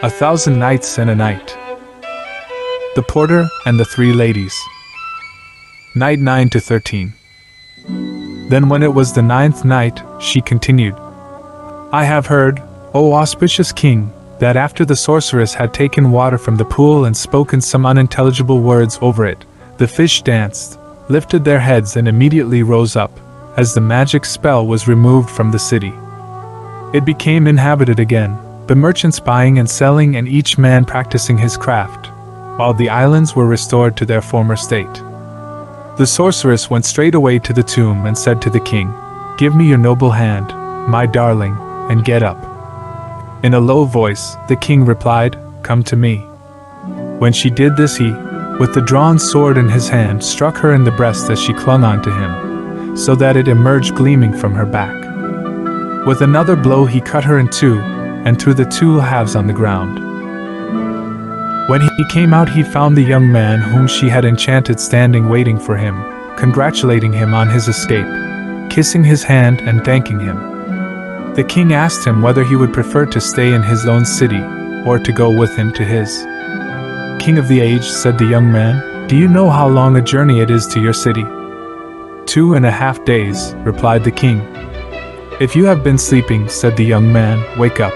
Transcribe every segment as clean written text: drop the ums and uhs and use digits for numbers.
1,000 Nights and a Night. The Porter and the Three Ladies. Night 9 to 13. Then when it was the 9th night, she continued, I have heard, O auspicious king, that after the sorceress had taken water from the pool and spoken some unintelligible words over it, the fish danced, lifted their heads and immediately rose up, as the magic spell was removed from the city. It became inhabited again, the merchants buying and selling and each man practicing his craft, while the islands were restored to their former state. The sorceress went straight away to the tomb and said to the king, Give me your noble hand, my darling, and get up. In a low voice, the king replied, Come to me. When she did this, he, with the drawn sword in his hand, struck her in the breast as she clung on to him, so that it emerged gleaming from her back. With another blow he cut her in two, and threw the two halves on the ground. When he came out, he found the young man whom she had enchanted standing waiting for him, congratulating him on his escape, kissing his hand and thanking him. The king asked him whether he would prefer to stay in his own city, or to go with him to his. King of the age, said the young man, do you know how long a journey it is to your city? 2.5 days, replied the king. If you have been sleeping, said the young man, wake up.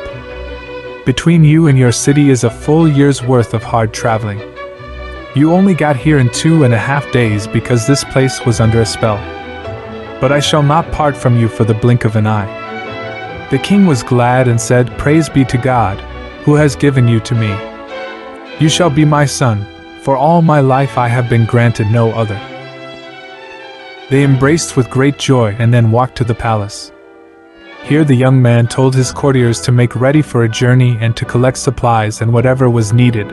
Between you and your city is a full year's worth of hard traveling. You only got here in 2.5 days because this place was under a spell. But I shall not part from you for the blink of an eye. The king was glad and said, Praise be to God, who has given you to me. You shall be my son, for all my life I have been granted no other. They embraced with great joy and then walked to the palace. Here the young man told his courtiers to make ready for a journey and to collect supplies and whatever was needed.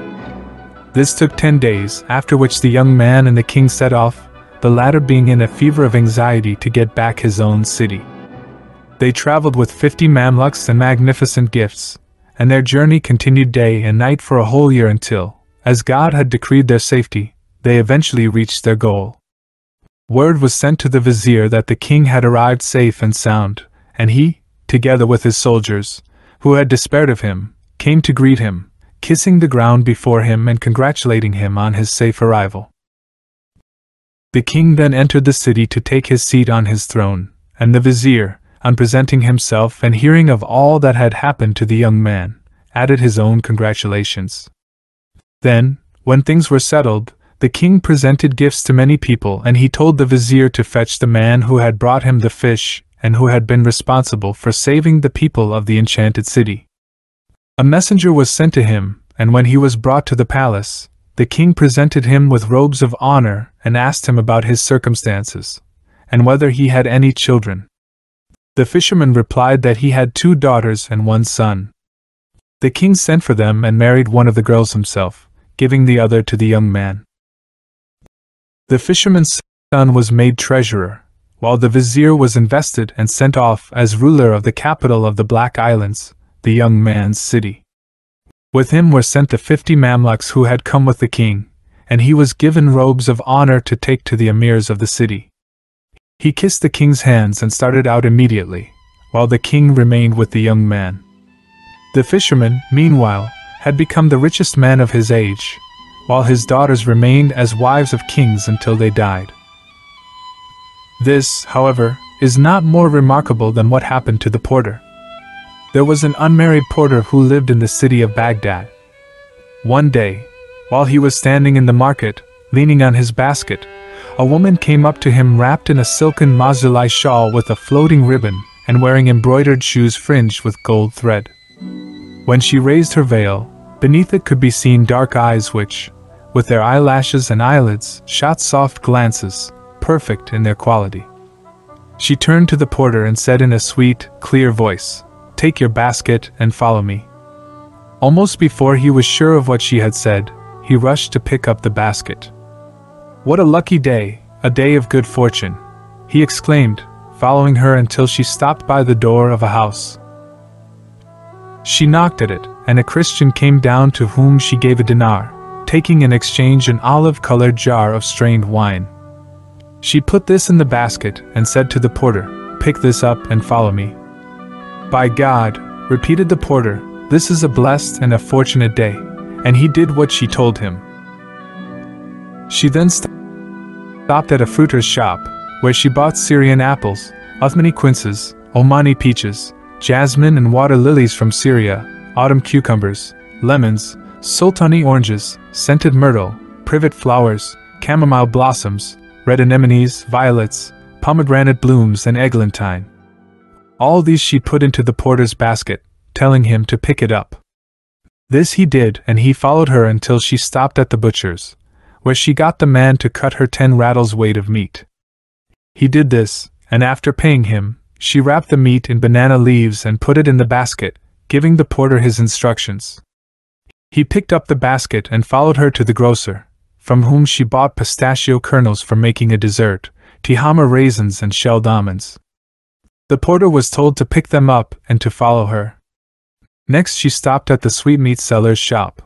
This took 10 days, after which the young man and the king set off, the latter being in a fever of anxiety to get back his own city. They traveled with 50 Mamluks and magnificent gifts, and their journey continued day and night for a whole year until, as God had decreed their safety, they eventually reached their goal. Word was sent to the vizier that the king had arrived safe and sound, and he, together with his soldiers, who had despaired of him, came to greet him, kissing the ground before him and congratulating him on his safe arrival. The king then entered the city to take his seat on his throne, and the vizier, on presenting himself and hearing of all that had happened to the young man, added his own congratulations. Then, when things were settled, the king presented gifts to many people, and he told the vizier to fetch the man who had brought him the fish, and who had been responsible for saving the people of the enchanted city. A messenger was sent to him, and when he was brought to the palace, the king presented him with robes of honor and asked him about his circumstances, and whether he had any children. The fisherman replied that he had 2 daughters and 1 son. The king sent for them and married one of the girls himself, giving the other to the young man. The fisherman's son was made treasurer, while the vizier was invested and sent off as ruler of the capital of the Black Islands, the young man's city. With him were sent the 50 Mamluks who had come with the king, and he was given robes of honor to take to the emirs of the city. He kissed the king's hands and started out immediately, while the king remained with the young man. The fisherman, meanwhile, had become the richest man of his age, while his daughters remained as wives of kings until they died. This, however, is not more remarkable than what happened to the porter. There was an unmarried porter who lived in the city of Baghdad. One day, while he was standing in the market, leaning on his basket, a woman came up to him wrapped in a silken Mazulai shawl with a floating ribbon and wearing embroidered shoes fringed with gold thread. When she raised her veil, beneath it could be seen dark eyes which, with their eyelashes and eyelids, shot soft glances, perfect in their quality. She turned to the porter and said in a sweet, clear voice, "Take your basket and follow me." Almost before he was sure of what she had said, he rushed to pick up the basket. "What a lucky day, a day of good fortune," he exclaimed, following her until she stopped by the door of a house. She knocked at it, and a Christian came down to whom she gave a dinar, taking in exchange an olive-colored jar of strained wine. She put this in the basket and said to the porter, "Pick this up and follow me." "By God," repeated the porter, This is a blessed and a fortunate day. And he did what she told him. She then stopped at a fruiter's shop, where she bought Syrian apples, Uthmani quinces, Omani peaches, jasmine and water lilies from Syria, autumn cucumbers, lemons, sultani oranges, scented myrtle, privet flowers, chamomile blossoms, red anemones, violets, pomegranate blooms and eglantine. All these she put into the porter's basket, telling him to pick it up. This he did, and he followed her until she stopped at the butcher's, where she got the man to cut her 10 rattles weight of meat. He did this, and after paying him, she wrapped the meat in banana leaves and put it in the basket, giving the porter his instructions. He picked up the basket and followed her to the grocer, from whom she bought pistachio kernels for making a dessert, tihama raisins and shelled almonds. The porter was told to pick them up and to follow her. Next she stopped at the sweetmeat seller's shop.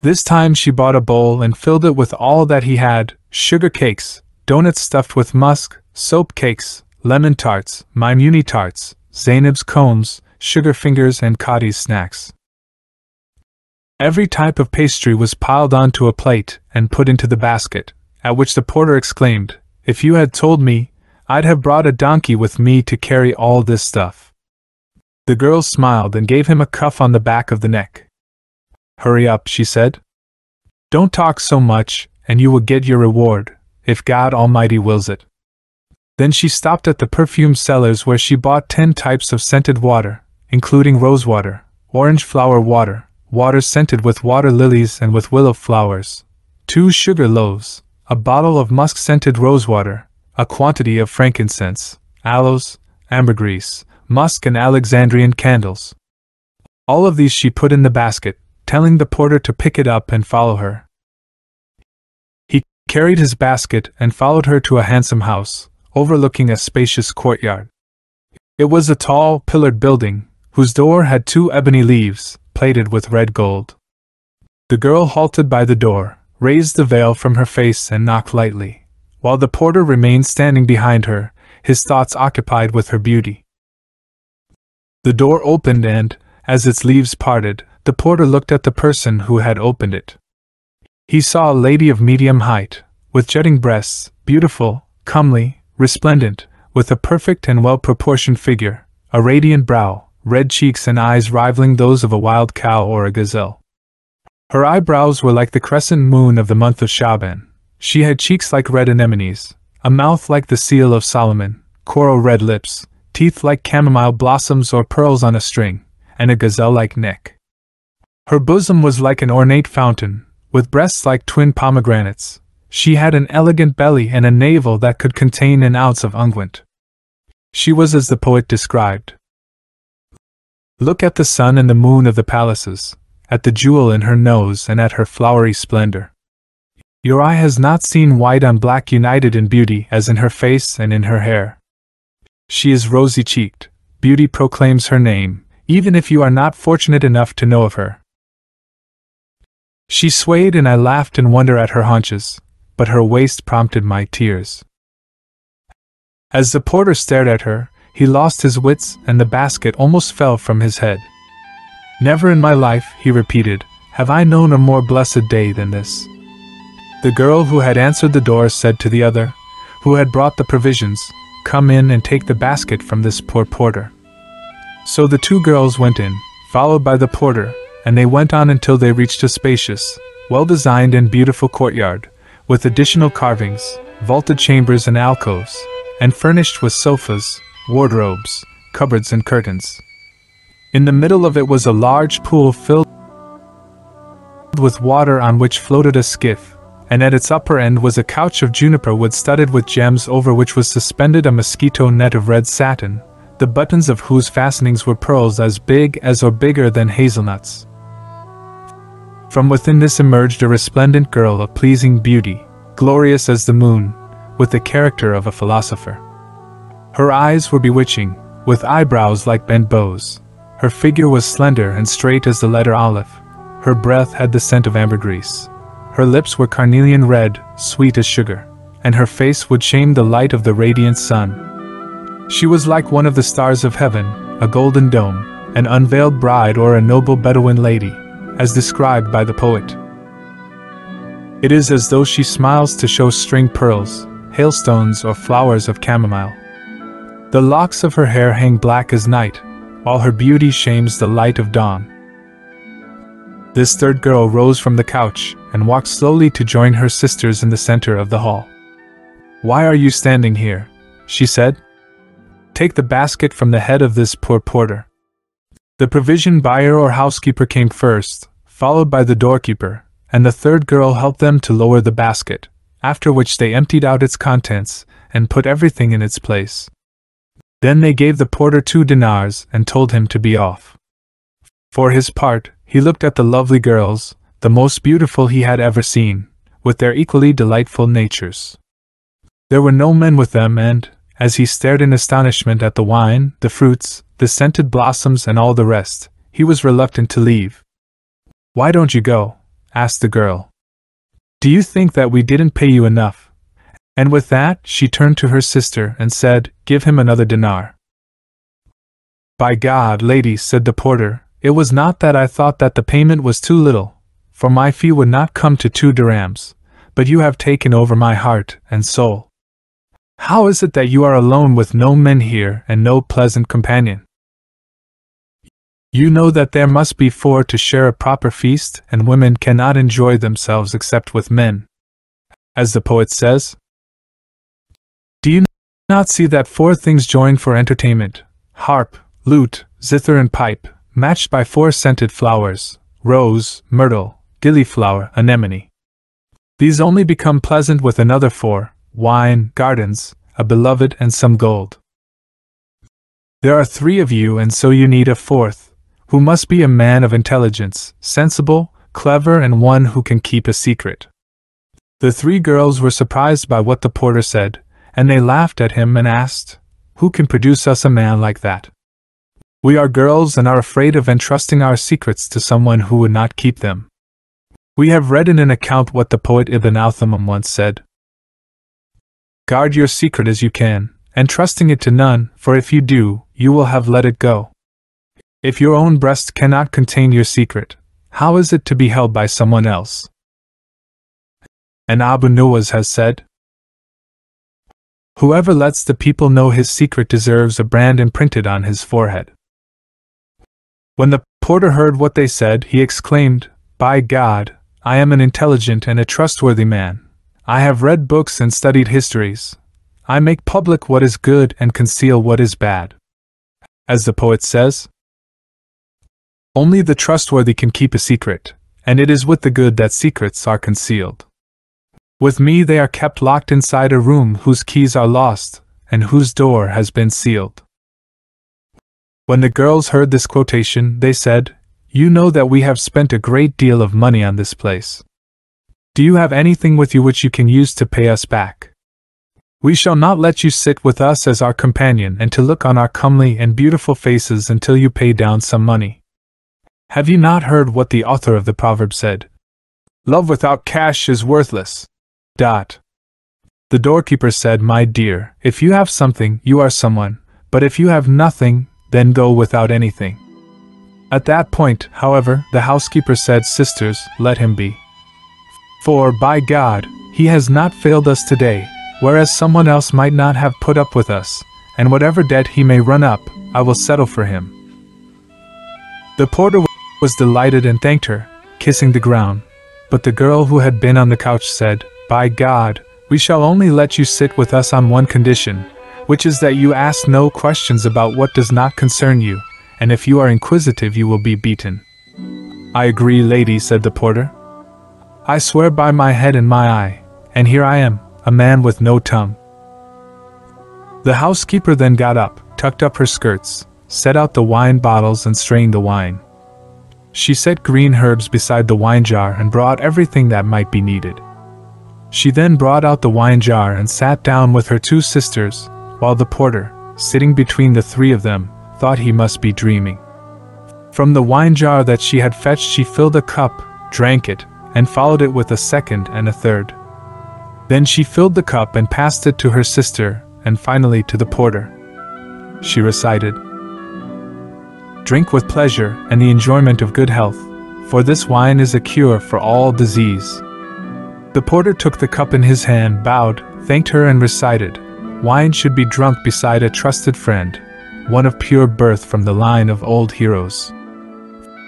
This time she bought a bowl and filled it with all that he had: sugar cakes, donuts stuffed with musk, soap cakes, lemon tarts, maimuni tarts, Zainab's cones, sugar fingers and Qadi's snacks. Every type of pastry was piled onto a plate and put into the basket, at which the porter exclaimed, "If you had told me, I'd have brought a donkey with me to carry all this stuff." The girl smiled and gave him a cuff on the back of the neck. "Hurry up," she said. "Don't talk so much, and you will get your reward, if God Almighty wills it." Then she stopped at the perfume sellers where she bought 10 types of scented water, including rose water, orange flower water, water scented with water lilies and with willow flowers, 2 sugar loaves, a bottle of musk-scented rosewater, a quantity of frankincense, aloes, ambergris, musk and Alexandrian candles. All of these she put in the basket, telling the porter to pick it up and follow her. He carried his basket and followed her to a handsome house, overlooking a spacious courtyard. It was a tall, pillared building, whose door had 2 ebony leaves, plated with red gold. The girl halted by the door, raised the veil from her face and knocked lightly, while the porter remained standing behind her, his thoughts occupied with her beauty. The door opened and, as its leaves parted, the porter looked at the person who had opened it. He saw a lady of medium height, with jutting breasts, beautiful, comely, resplendent, with a perfect and well-proportioned figure, a radiant brow, red cheeks and eyes rivaling those of a wild cow or a gazelle. Her eyebrows were like the crescent moon of the month of Shaban. She had cheeks like red anemones, a mouth like the seal of Solomon, coral red lips, teeth like chamomile blossoms or pearls on a string, and a gazelle-like neck. Her bosom was like an ornate fountain, with breasts like twin pomegranates. She had an elegant belly and a navel that could contain an ounce of unguent. She was as the poet described. Look at the sun and the moon of the palaces, at the jewel in her nose and at her flowery splendor. Your eye has not seen white on black united in beauty as in her face and in her hair. She is rosy-cheeked, beauty proclaims her name, even if you are not fortunate enough to know of her. She swayed and I laughed in wonder at her haunches, but her waist prompted my tears. As the porter stared at her, he lost his wits and the basket almost fell from his head. "Never in my life," he repeated, "have I known a more blessed day than this." The girl who had answered the door said to the other, who had brought the provisions, "Come in and take the basket from this poor porter." So the 2 girls went in, followed by the porter, and they went on until they reached a spacious, well-designed and beautiful courtyard, with additional carvings, vaulted chambers and alcoves, and furnished with sofas, wardrobes, cupboards and curtains. In the middle of it was a large pool filled with water on which floated a skiff, and at its upper end was a couch of juniper wood studded with gems over which was suspended a mosquito net of red satin, the buttons of whose fastenings were pearls as big as or bigger than hazelnuts. From within this emerged a resplendent girl of pleasing beauty, glorious as the moon, with the character of a philosopher. Her eyes were bewitching, with eyebrows like bent bows. Her figure was slender and straight as the letter Aleph. Her breath had the scent of ambergris. Her lips were carnelian red, sweet as sugar, and her face would shame the light of the radiant sun. She was like one of the stars of heaven, a golden dome, an unveiled bride or a noble Bedouin lady, as described by the poet. It is as though she smiles to show string pearls, hailstones, or flowers of chamomile. The locks of her hair hang black as night, while her beauty shames the light of dawn. This third girl rose from the couch and walked slowly to join her sisters in the center of the hall. "Why are you standing here?" she said. "Take the basket from the head of this poor porter." The provision buyer or housekeeper came first, followed by the doorkeeper, and the third girl helped them to lower the basket, after which they emptied out its contents and put everything in its place. Then they gave the porter 2 dinars and told him to be off. For his part, he looked at the lovely girls, the most beautiful he had ever seen, with their equally delightful natures. There were no men with them, and, as he stared in astonishment at the wine, the fruits, the scented blossoms, and all the rest, he was reluctant to leave. "Why don't you go?" asked the girl. "Do you think that we didn't pay you enough?" And with that, she turned to her sister and said, "Give him another dinar." "By God, lady," said the porter, "it was not that I thought that the payment was too little, for my fee would not come to 2 dirhams, but you have taken over my heart and soul. How is it that you are alone with no men here and no pleasant companion? You know that there must be 4 to share a proper feast, and women cannot enjoy themselves except with men. As the poet says, do you not see that 4 things join for entertainment: harp, lute, zither, and pipe, matched by 4 scented flowers: rose, myrtle, gillyflower, anemone. These only become pleasant with another 4: wine, gardens, a beloved, and some gold. There are 3 of you, and so you need a 4th, who must be a man of intelligence, sensible, clever, and one who can keep a secret." The 3 girls were surprised by what the porter said, and they laughed at him and asked, "Who can produce us a man like that? We are girls and are afraid of entrusting our secrets to someone who would not keep them. We have read in an account what the poet Ibn al-Thamam once said: Guard your secret as you can, entrusting it to none, for if you do, you will have let it go. If your own breast cannot contain your secret, how is it to be held by someone else?" And Abu Nuwas has said, "Whoever lets the people know his secret deserves a brand imprinted on his forehead." When the porter heard what they said, he exclaimed, "By God, I am an intelligent and a trustworthy man. I have read books and studied histories. I make public what is good and conceal what is bad." As the poet says, "Only the trustworthy can keep a secret, and it is with the good that secrets are concealed. With me they are kept locked inside a room whose keys are lost, and whose door has been sealed." When the girls heard this quotation, they said, "You know that we have spent a great deal of money on this place. Do you have anything with you which you can use to pay us back? We shall not let you sit with us as our companion and to look on our comely and beautiful faces until you pay down some money. Have you not heard what the author of the proverb said? Love without cash is worthless. The doorkeeper said, "My dear, if you have something, you are someone, but if you have nothing, then go without anything." At that point, however, the housekeeper said, "Sisters, let him be. For, by God, he has not failed us today, whereas someone else might not have put up with us, and whatever debt he may run up, I will settle for him." The porter was delighted and thanked her, kissing the ground, but the girl who had been on the couch said, "By God, we shall only let you sit with us on one condition, which is that you ask no questions about what does not concern you, and if you are inquisitive you will be beaten." "I agree, lady," said the porter. "I swear by my head and my eye, and here I am, a man with no tongue." The housekeeper then got up, tucked up her skirts, set out the wine bottles and strained the wine. She set green herbs beside the wine jar and brought everything that might be needed. She then brought out the wine jar and sat down with her 2 sisters, while the porter, sitting between the 3 of them, thought he must be dreaming. From the wine jar that she had fetched she filled a cup, drank it, and followed it with a second and a third. Then she filled the cup and passed it to her sister, and finally to the porter. She recited, drink with pleasure and the enjoyment of good health, for this wine is a cure for all disease." The porter took the cup in his hand, bowed, thanked her and recited, "Wine should be drunk beside a trusted friend, one of pure birth from the line of old heroes.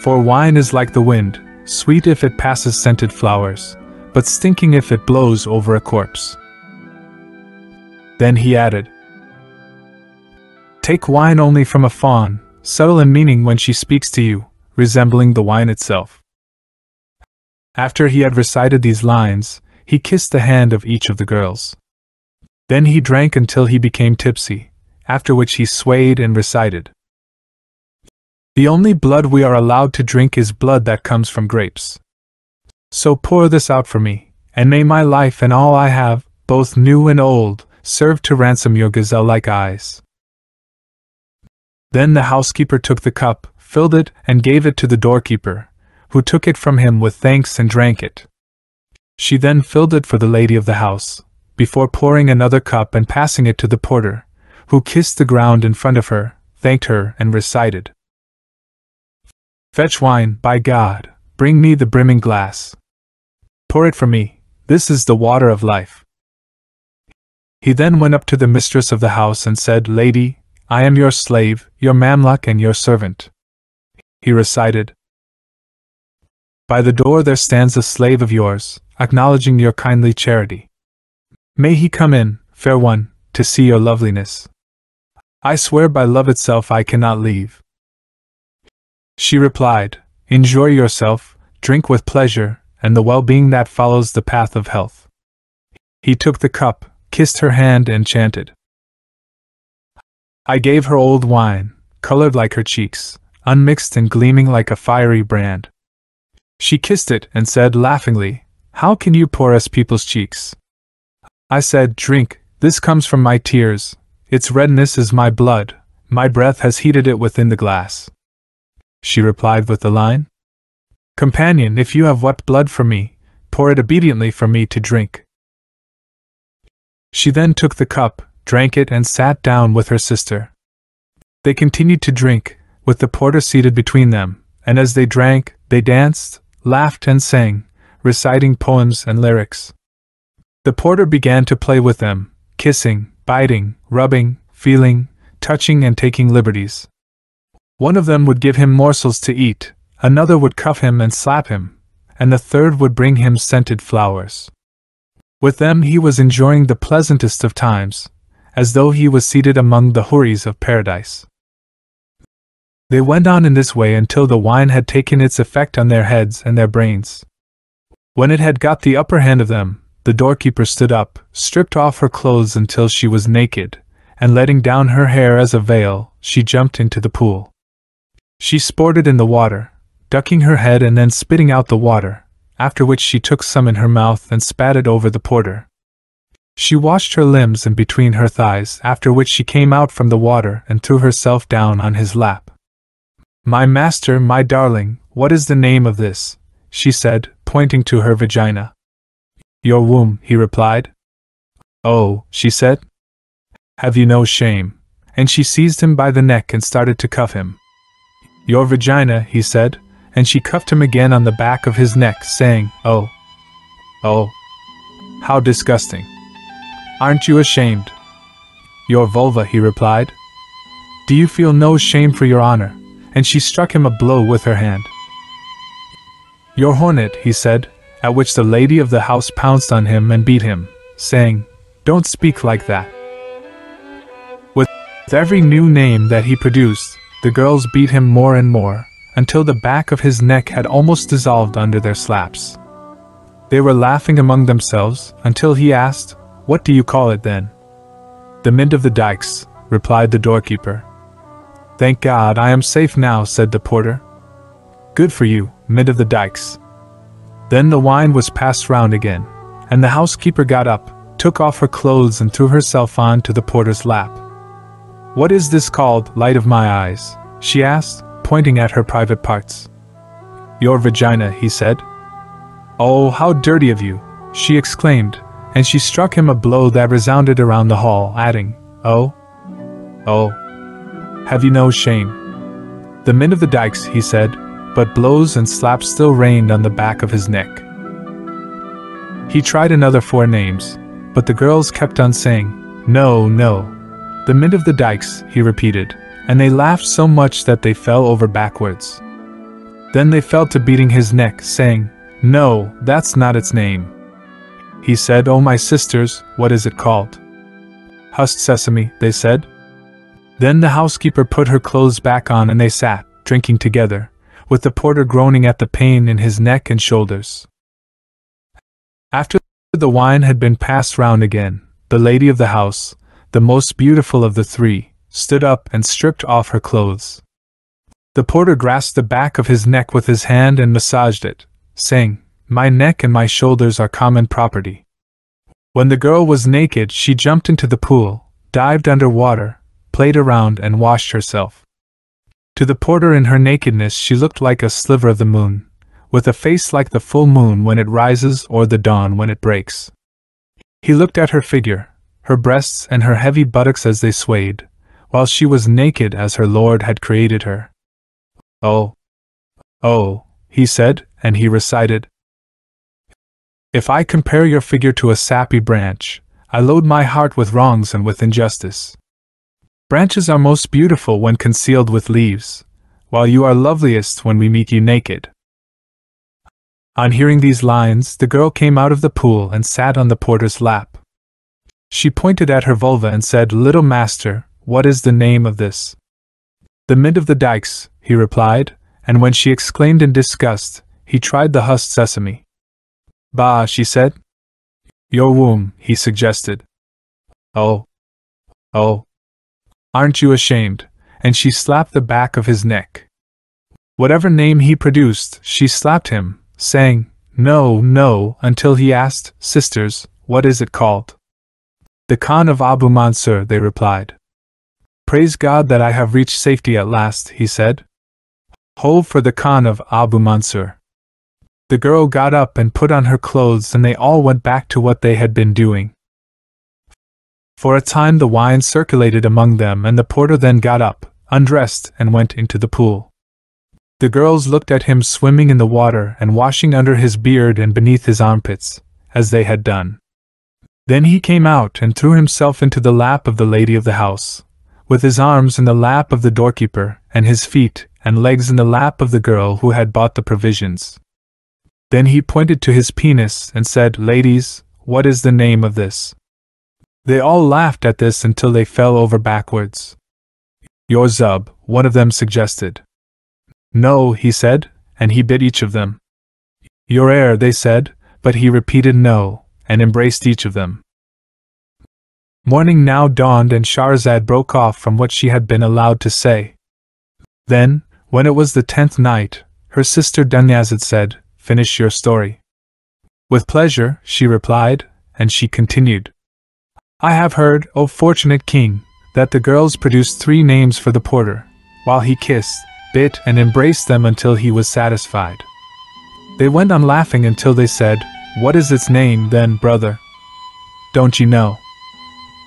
For wine is like the wind, sweet if it passes scented flowers, but stinking if it blows over a corpse." Then he added, "Take wine only from a fawn, subtle in meaning when she speaks to you, resembling the wine itself." After he had recited these lines, he kissed the hand of each of the girls. Then he drank until he became tipsy, after which he swayed and recited, "The only blood we are allowed to drink is blood that comes from grapes. So pour this out for me, and may my life and all I have, both new and old, serve to ransom your gazelle-like eyes." Then the housekeeper took the cup, filled it, and gave it to the doorkeeper, who took it from him with thanks and drank it. She then filled it for the lady of the house, before pouring another cup and passing it to the porter, who kissed the ground in front of her, thanked her, and recited, "Fetch wine, by God, bring me the brimming glass. Pour it for me, this is the water of life." He then went up to the mistress of the house and said, "Lady, I am your slave, your mamluk and your servant." He recited, "By the door there stands a slave of yours, acknowledging your kindly charity. May he come in, fair one, to see your loveliness. I swear by love itself I cannot leave." She replied, "Enjoy yourself, drink with pleasure, and the well-being that follows the path of health." He took the cup, kissed her hand and chanted, "I gave her old wine, colored like her cheeks, unmixed and gleaming like a fiery brand. She kissed it and said laughingly, 'How can you pour us people's cheeks?' I said, 'Drink, this comes from my tears, its redness is my blood, my breath has heated it within the glass.' She replied with the line, 'Companion, if you have wept blood for me, pour it obediently for me to drink.' She then took the cup, drank it and sat down with her sister. They continued to drink, with the porter seated between them, and as they drank, they danced, laughed and sang, reciting poems and lyrics. The porter began to play with them, kissing, biting, rubbing, feeling, touching and taking liberties. One of them would give him morsels to eat, another would cuff him and slap him, and the third would bring him scented flowers. With them he was enjoying the pleasantest of times, as though he was seated among the houris of paradise. They went on in this way until the wine had taken its effect on their heads and their brains. When it had got the upper hand of them, the doorkeeper stood up, stripped off her clothes until she was naked, and letting down her hair as a veil, she jumped into the pool. She sported in the water, ducking her head and then spitting out the water, after which she took some in her mouth and spat it over the porter. She washed her limbs and between her thighs, after which she came out from the water and threw herself down on his lap. "My master, my darling, what is the name of this?" she said, pointing to her vagina. "Your womb," he replied. "Oh," she said. "Have you no shame?" And she seized him by the neck and started to cuff him. "Your vagina," he said, and she cuffed him again on the back of his neck, saying, "Oh, oh, how disgusting. Aren't you ashamed?" "Your vulva," he replied. "Do you feel no shame for your honor?" And she struck him a blow with her hand. "Your hornet," he said, at which the lady of the house pounced on him and beat him, saying, "Don't speak like that." With every new name that he produced, the girls beat him more and more, until the back of his neck had almost dissolved under their slaps. They were laughing among themselves, until he asked, "What do you call it then?" "The Mint of the Dykes," replied the doorkeeper. "Thank God, I am safe now," said the porter. "Good for you, Mint of the Dykes." Then the wine was passed round again, and the housekeeper got up, took off her clothes and threw herself on to the porter's lap. "What is this called, light of my eyes?" she asked, pointing at her private parts. "Your vagina," he said. "Oh, how dirty of you!" she exclaimed, and she struck him a blow that resounded around the hall, adding, "Oh, oh, have you no shame?" The mint of the dikes, he said, but blows and slaps still rained on the back of his neck. He tried another 4 names, but the girls kept on saying, "No, no. The mint of the dikes," he repeated, and they laughed so much that they fell over backwards. Then they fell to beating his neck, saying, "No, that's not its name." He said, "Oh, my sisters, what is it called?" "Husk sesame," they said. Then the housekeeper put her clothes back on and they sat, drinking together, with the porter groaning at the pain in his neck and shoulders. After the wine had been passed round again, the lady of the house, the most beautiful of the 3, stood up and stripped off her clothes. The porter grasped the back of his neck with his hand and massaged it, saying, "My neck and my shoulders are common property." When the girl was naked, she jumped into the pool, dived under water, played around and washed herself. To the porter in her nakedness she looked like a sliver of the moon, with a face like the full moon when it rises or the dawn when it breaks. He looked at her figure, her breasts and her heavy buttocks as they swayed, while she was naked as her Lord had created her. "Oh, oh," he said, and he recited, "If I compare your figure to a sappy branch, I load my heart with wrongs and with injustice. Branches are most beautiful when concealed with leaves, while you are loveliest when we meet you naked." On hearing these lines, the girl came out of the pool and sat on the porter's lap. She pointed at her vulva and said, "Little master, what is the name of this?" "The mint of the dikes," he replied, and when she exclaimed in disgust, he tried the husked sesame. "Bah," she said. "Your womb," he suggested. "Oh, oh. Aren't you ashamed?" And she slapped the back of his neck. Whatever name he produced, she slapped him, saying, "No, no," until he asked, "Sisters, what is it called?" "The Khan of Abu Mansur," they replied. "Praise God that I have reached safety at last," he said. "Ho for the Khan of Abu Mansur." The girl got up and put on her clothes and they all went back to what they had been doing. For a time the wine circulated among them and the porter then got up, undressed, and went into the pool. The girls looked at him swimming in the water and washing under his beard and beneath his armpits, as they had done. Then he came out and threw himself into the lap of the lady of the house, with his arms in the lap of the doorkeeper, and his feet and legs in the lap of the girl who had bought the provisions. Then he pointed to his penis and said, "Ladies, what is the name of this?" They all laughed at this until they fell over backwards. "Your zub," one of them suggested. "No," he said, and he bit each of them. "Your air," they said, but he repeated no, and embraced each of them. Morning now dawned and Shahrazad broke off from what she had been allowed to say. Then, when it was the 10th night, her sister Dunyazad said, "Finish your story." "With pleasure," she replied, and she continued. "I have heard, O fortunate king, that the girls produced 3 names for the porter, while he kissed, bit and embraced them until he was satisfied. They went on laughing until they said, 'What is its name then, brother? Don't you know?'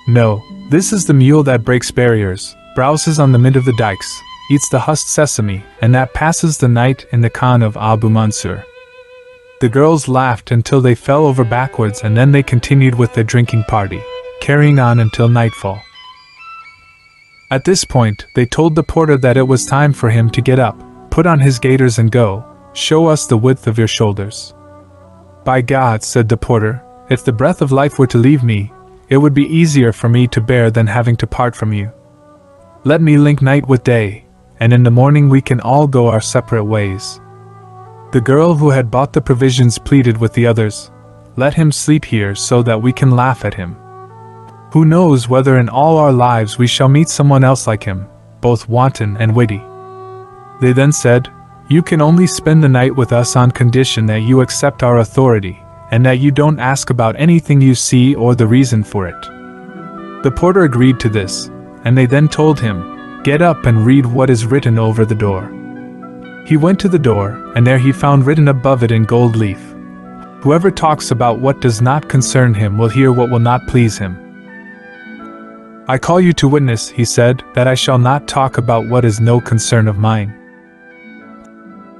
'No, this is the mule that breaks barriers, browses on the mint of the dikes, eats the husked sesame, and that passes the night in the Khan of Abu Mansur.'" The girls laughed until they fell over backwards and then they continued with their drinking party, carrying on until nightfall. At this point, they told the porter that it was time for him to get up, put on his gaiters and go. "Show us the width of your shoulders." "By God," said the porter, "if the breath of life were to leave me, it would be easier for me to bear than having to part from you. Let me link night with day, and in the morning we can all go our separate ways." The girl who had bought the provisions pleaded with the others, "Let him sleep here so that we can laugh at him. Who knows whether in all our lives we shall meet someone else like him, both wanton and witty." They then said, "You can only spend the night with us on condition that you accept our authority, and that you don't ask about anything you see or the reason for it." The porter agreed to this, and they then told him, "Get up and read what is written over the door." He went to the door, and there he found written above it in gold leaf, "Whoever talks about what does not concern him will hear what will not please him." "I call you to witness," he said, "that I shall not talk about what is no concern of mine."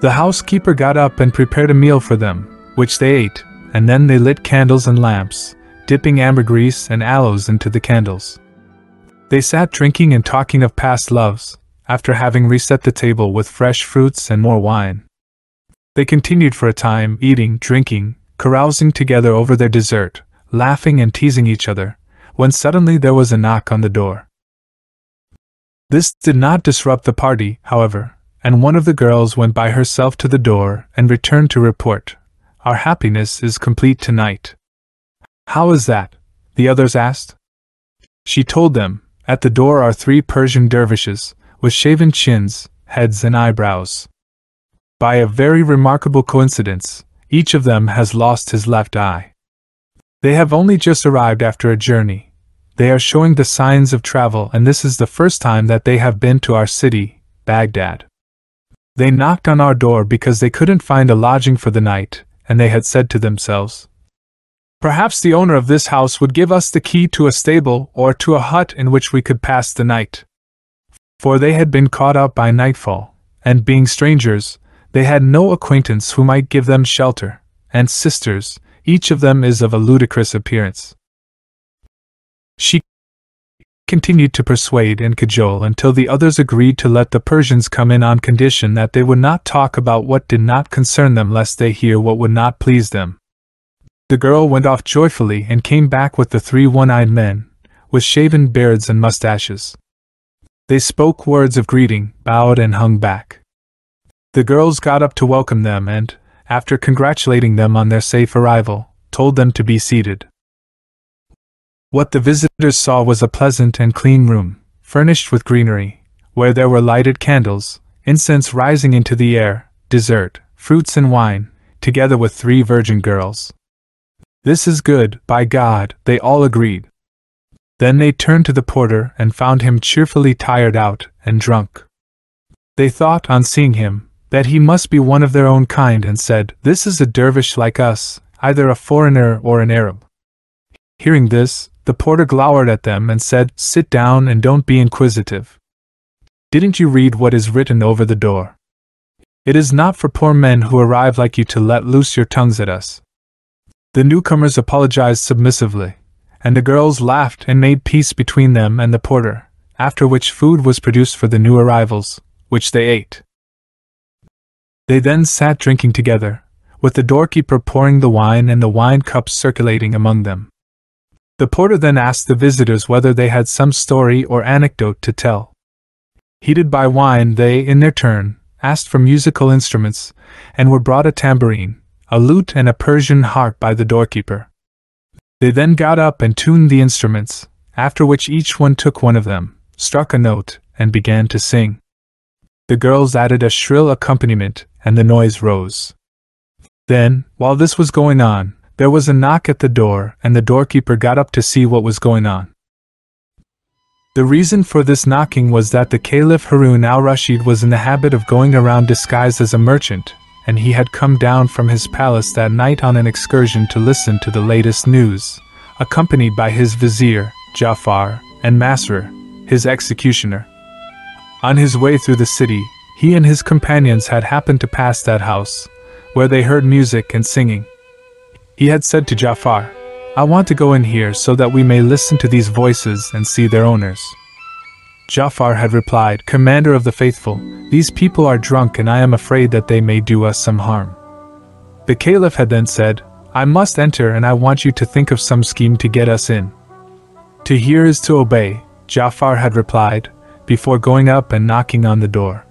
The housekeeper got up and prepared a meal for them, which they ate, and then they lit candles and lamps, dipping ambergris and aloes into the candles. They sat drinking and talking of past loves, after having reset the table with fresh fruits and more wine. They continued for a time, eating, drinking, carousing together over their dessert, laughing and teasing each other, when suddenly there was a knock on the door. This did not disrupt the party, however, and one of the girls went by herself to the door and returned to report, "Our happiness is complete tonight." "How is that?" the others asked. She told them, "At the door are 3 Persian dervishes, with shaven chins, heads and eyebrows. By a very remarkable coincidence, each of them has lost his left eye. They have only just arrived after a journey. They are showing the signs of travel, and this is the first time that they have been to our city, Baghdad. They knocked on our door because they couldn't find a lodging for the night, and they had said to themselves, 'Perhaps the owner of this house would give us the key to a stable or to a hut in which we could pass the night.' For they had been caught out by nightfall, and being strangers, they had no acquaintance who might give them shelter, and sisters, each of them is of a ludicrous appearance." She continued to persuade and cajole until the others agreed to let the Persians come in on condition that they would not talk about what did not concern them lest they hear what would not please them. The girl went off joyfully and came back with the 3 one-eyed men, with shaven beards and mustaches. They spoke words of greeting, bowed and hung back. The girls got up to welcome them and, after congratulating them on their safe arrival, told them to be seated. What the visitors saw was a pleasant and clean room, furnished with greenery, where there were lighted candles, incense rising into the air, dessert, fruits and wine, together with 3 virgin girls. "This is good, by God," they all agreed. Then they turned to the porter and found him cheerfully tired out and drunk. They thought, on seeing him, that he must be one of their own kind and said, "This is a dervish like us, either a foreigner or an Arab." Hearing this, the porter glowered at them and said, "Sit down and don't be inquisitive. Didn't you read what is written over the door? It is not for poor men who arrive like you to let loose your tongues at us." The newcomers apologized submissively, and the girls laughed and made peace between them and the porter, after which food was produced for the new arrivals, which they ate. They then sat drinking together, with the doorkeeper pouring the wine and the wine cups circulating among them. The porter then asked the visitors whether they had some story or anecdote to tell. Heated by wine, they, in their turn, asked for musical instruments, and were brought a tambourine, a lute and a Persian harp by the doorkeeper. They then got up and tuned the instruments, after which each one took one of them, struck a note, and began to sing. The girls added a shrill accompaniment, and the noise rose. Then, while this was going on, there was a knock at the door, and the doorkeeper got up to see what was going on. The reason for this knocking was that the Caliph Harun al-Rashid was in the habit of going around disguised as a merchant, and he had come down from his palace that night on an excursion to listen to the latest news, accompanied by his vizier, Ja'far, and Masrur, his executioner. On his way through the city, he and his companions had happened to pass that house, where they heard music and singing. He had said to Ja'far, "I want to go in here so that we may listen to these voices and see their owners." Ja'far had replied, "Commander of the faithful, these people are drunk and I am afraid that they may do us some harm." The Caliph had then said, "I must enter and I want you to think of some scheme to get us in." "To hear is to obey," Ja'far had replied, before going up and knocking on the door.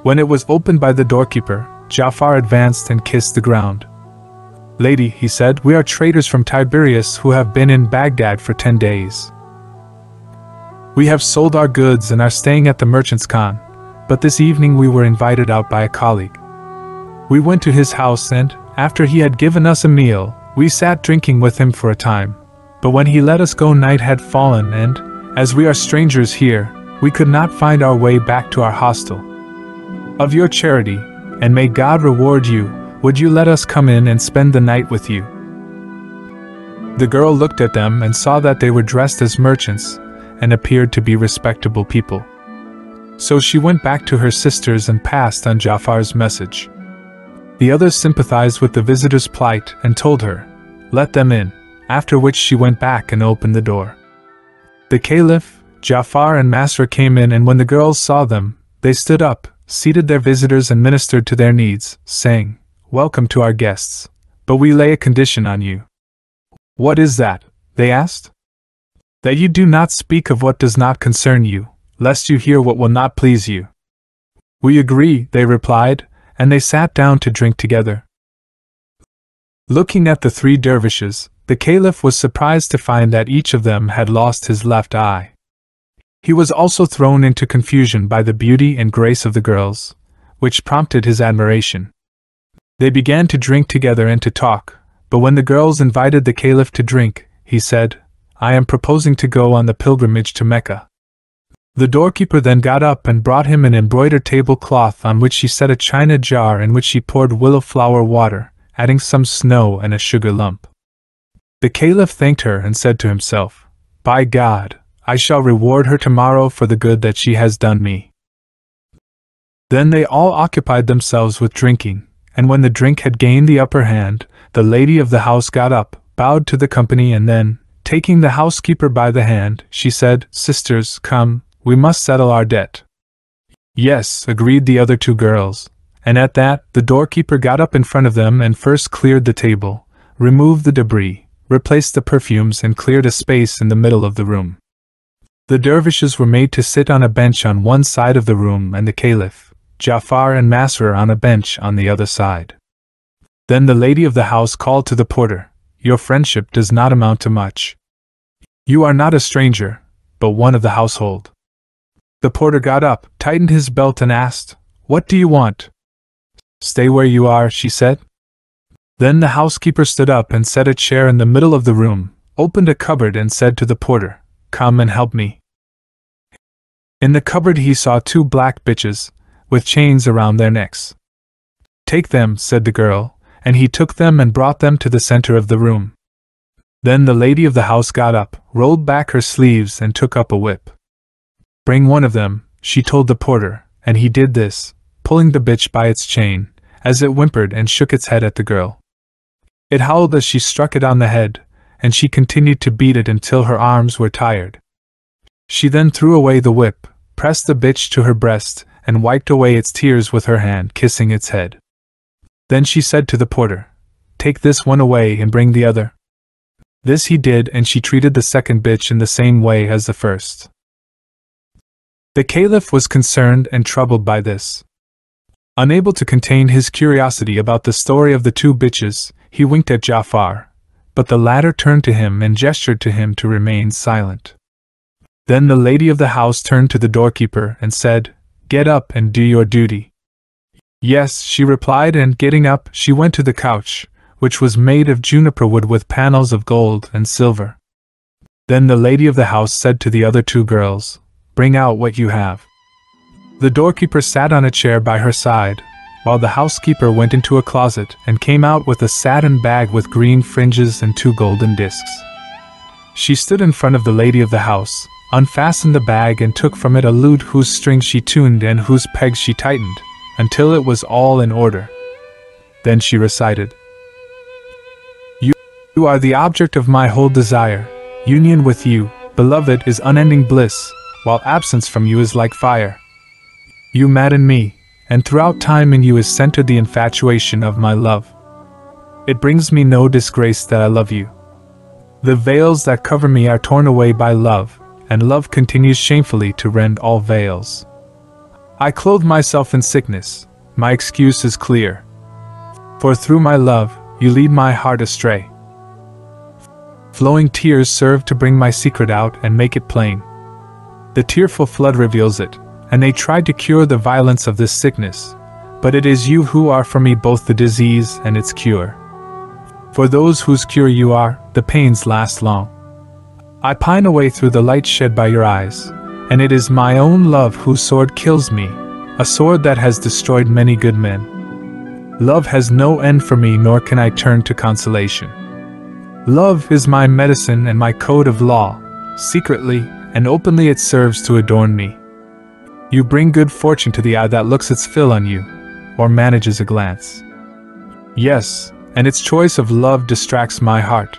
When it was opened by the doorkeeper, Ja'far advanced and kissed the ground. "Lady," he said, "we are traders from Tiberias who have been in Baghdad for 10 days. We have sold our goods and are staying at the merchant's khan, but this evening we were invited out by a colleague. We went to his house and, after he had given us a meal, we sat drinking with him for a time, but when he let us go night had fallen and, as we are strangers here, we could not find our way back to our hostel. Of your charity, and may God reward you, would you let us come in and spend the night with you?" The girl looked at them and saw that they were dressed as merchants, and appeared to be respectable people. So she went back to her sisters and passed on Ja'far's message. The others sympathized with the visitor's plight and told her, "Let them in," after which she went back and opened the door. The Caliph, Ja'far and Masra came in, and when the girls saw them, they stood up, seated their visitors and ministered to their needs, saying, "Welcome to our guests, but we lay a condition on you." "What is that?" they asked. "That you do not speak of what does not concern you, lest you hear what will not please you." "We agree," they replied, and they sat down to drink together. Looking at the three dervishes, the Caliph was surprised to find that each of them had lost his left eye. He was also thrown into confusion by the beauty and grace of the girls, which prompted his admiration. They began to drink together and to talk, but when the girls invited the Caliph to drink, he said, "I am proposing to go on the pilgrimage to Mecca." The doorkeeper then got up and brought him an embroidered tablecloth on which she set a china jar in which she poured willow flower water, adding some snow and a sugar lump. The Caliph thanked her and said to himself, "By God, I shall reward her tomorrow for the good that she has done me." Then they all occupied themselves with drinking, and when the drink had gained the upper hand, the lady of the house got up, bowed to the company, and then, taking the housekeeper by the hand, she said, "Sisters, come, we must settle our debt." "Yes," agreed the other two girls, and at that, the doorkeeper got up in front of them and first cleared the table, removed the debris, replaced the perfumes, and cleared a space in the middle of the room. The dervishes were made to sit on a bench on one side of the room and the Caliph, Ja'far and Masr on a bench on the other side. Then the lady of the house called to the porter, "Your friendship does not amount to much. You are not a stranger, but one of the household." The porter got up, tightened his belt, and asked, "What do you want?" "Stay where you are," she said. Then the housekeeper stood up and set a chair in the middle of the room, opened a cupboard, and said to the porter, "Come and help me." In the cupboard he saw two black bitches, with chains around their necks. "Take them," said the girl, and he took them and brought them to the center of the room. Then the lady of the house got up, rolled back her sleeves, and took up a whip. "Bring one of them," she told the porter, and he did this, pulling the bitch by its chain, as it whimpered and shook its head at the girl. It howled as she struck it on the head, and she continued to beat it until her arms were tired. She then threw away the whip, pressed the bitch to her breast, and wiped away its tears with her hand, kissing its head. Then she said to the porter, "Take this one away and bring the other." This he did, and she treated the second bitch in the same way as the first. The Caliph was concerned and troubled by this. Unable to contain his curiosity about the story of the two bitches, he winked at Ja'far, but the latter turned to him and gestured to him to remain silent. Then the lady of the house turned to the doorkeeper and said, "Get up and do your duty." "Yes," she replied, and getting up, she went to the couch, which was made of juniper wood with panels of gold and silver. Then the lady of the house said to the other two girls, "Bring out what you have." The doorkeeper sat on a chair by her side, while the housekeeper went into a closet and came out with a satin bag with green fringes and two golden discs. She stood in front of the lady of the house, unfastened the bag, and took from it a lute whose strings she tuned and whose pegs she tightened, until it was all in order. Then she recited, You are the object of my whole desire. Union with you, beloved, is unending bliss, while absence from you is like fire. You madden me, and throughout time in you is centered the infatuation of my love. It brings me no disgrace that I love you. The veils that cover me are torn away by love, and love continues shamefully to rend all veils. I clothe myself in sickness, my excuse is clear. For through my love, you lead my heart astray. Flowing tears serve to bring my secret out and make it plain. The tearful flood reveals it, and they tried to cure the violence of this sickness, but it is you who are for me both the disease and its cure. For those whose cure you are, the pains last long. I pine away through the light shed by your eyes, and it is my own love whose sword kills me, a sword that has destroyed many good men. Love has no end for me, nor can I turn to consolation. Love is my medicine and my code of law. Secretly and openly it serves to adorn me. You bring good fortune to the eye that looks its fill on you, or manages a glance. Yes, and its choice of love distracts my heart.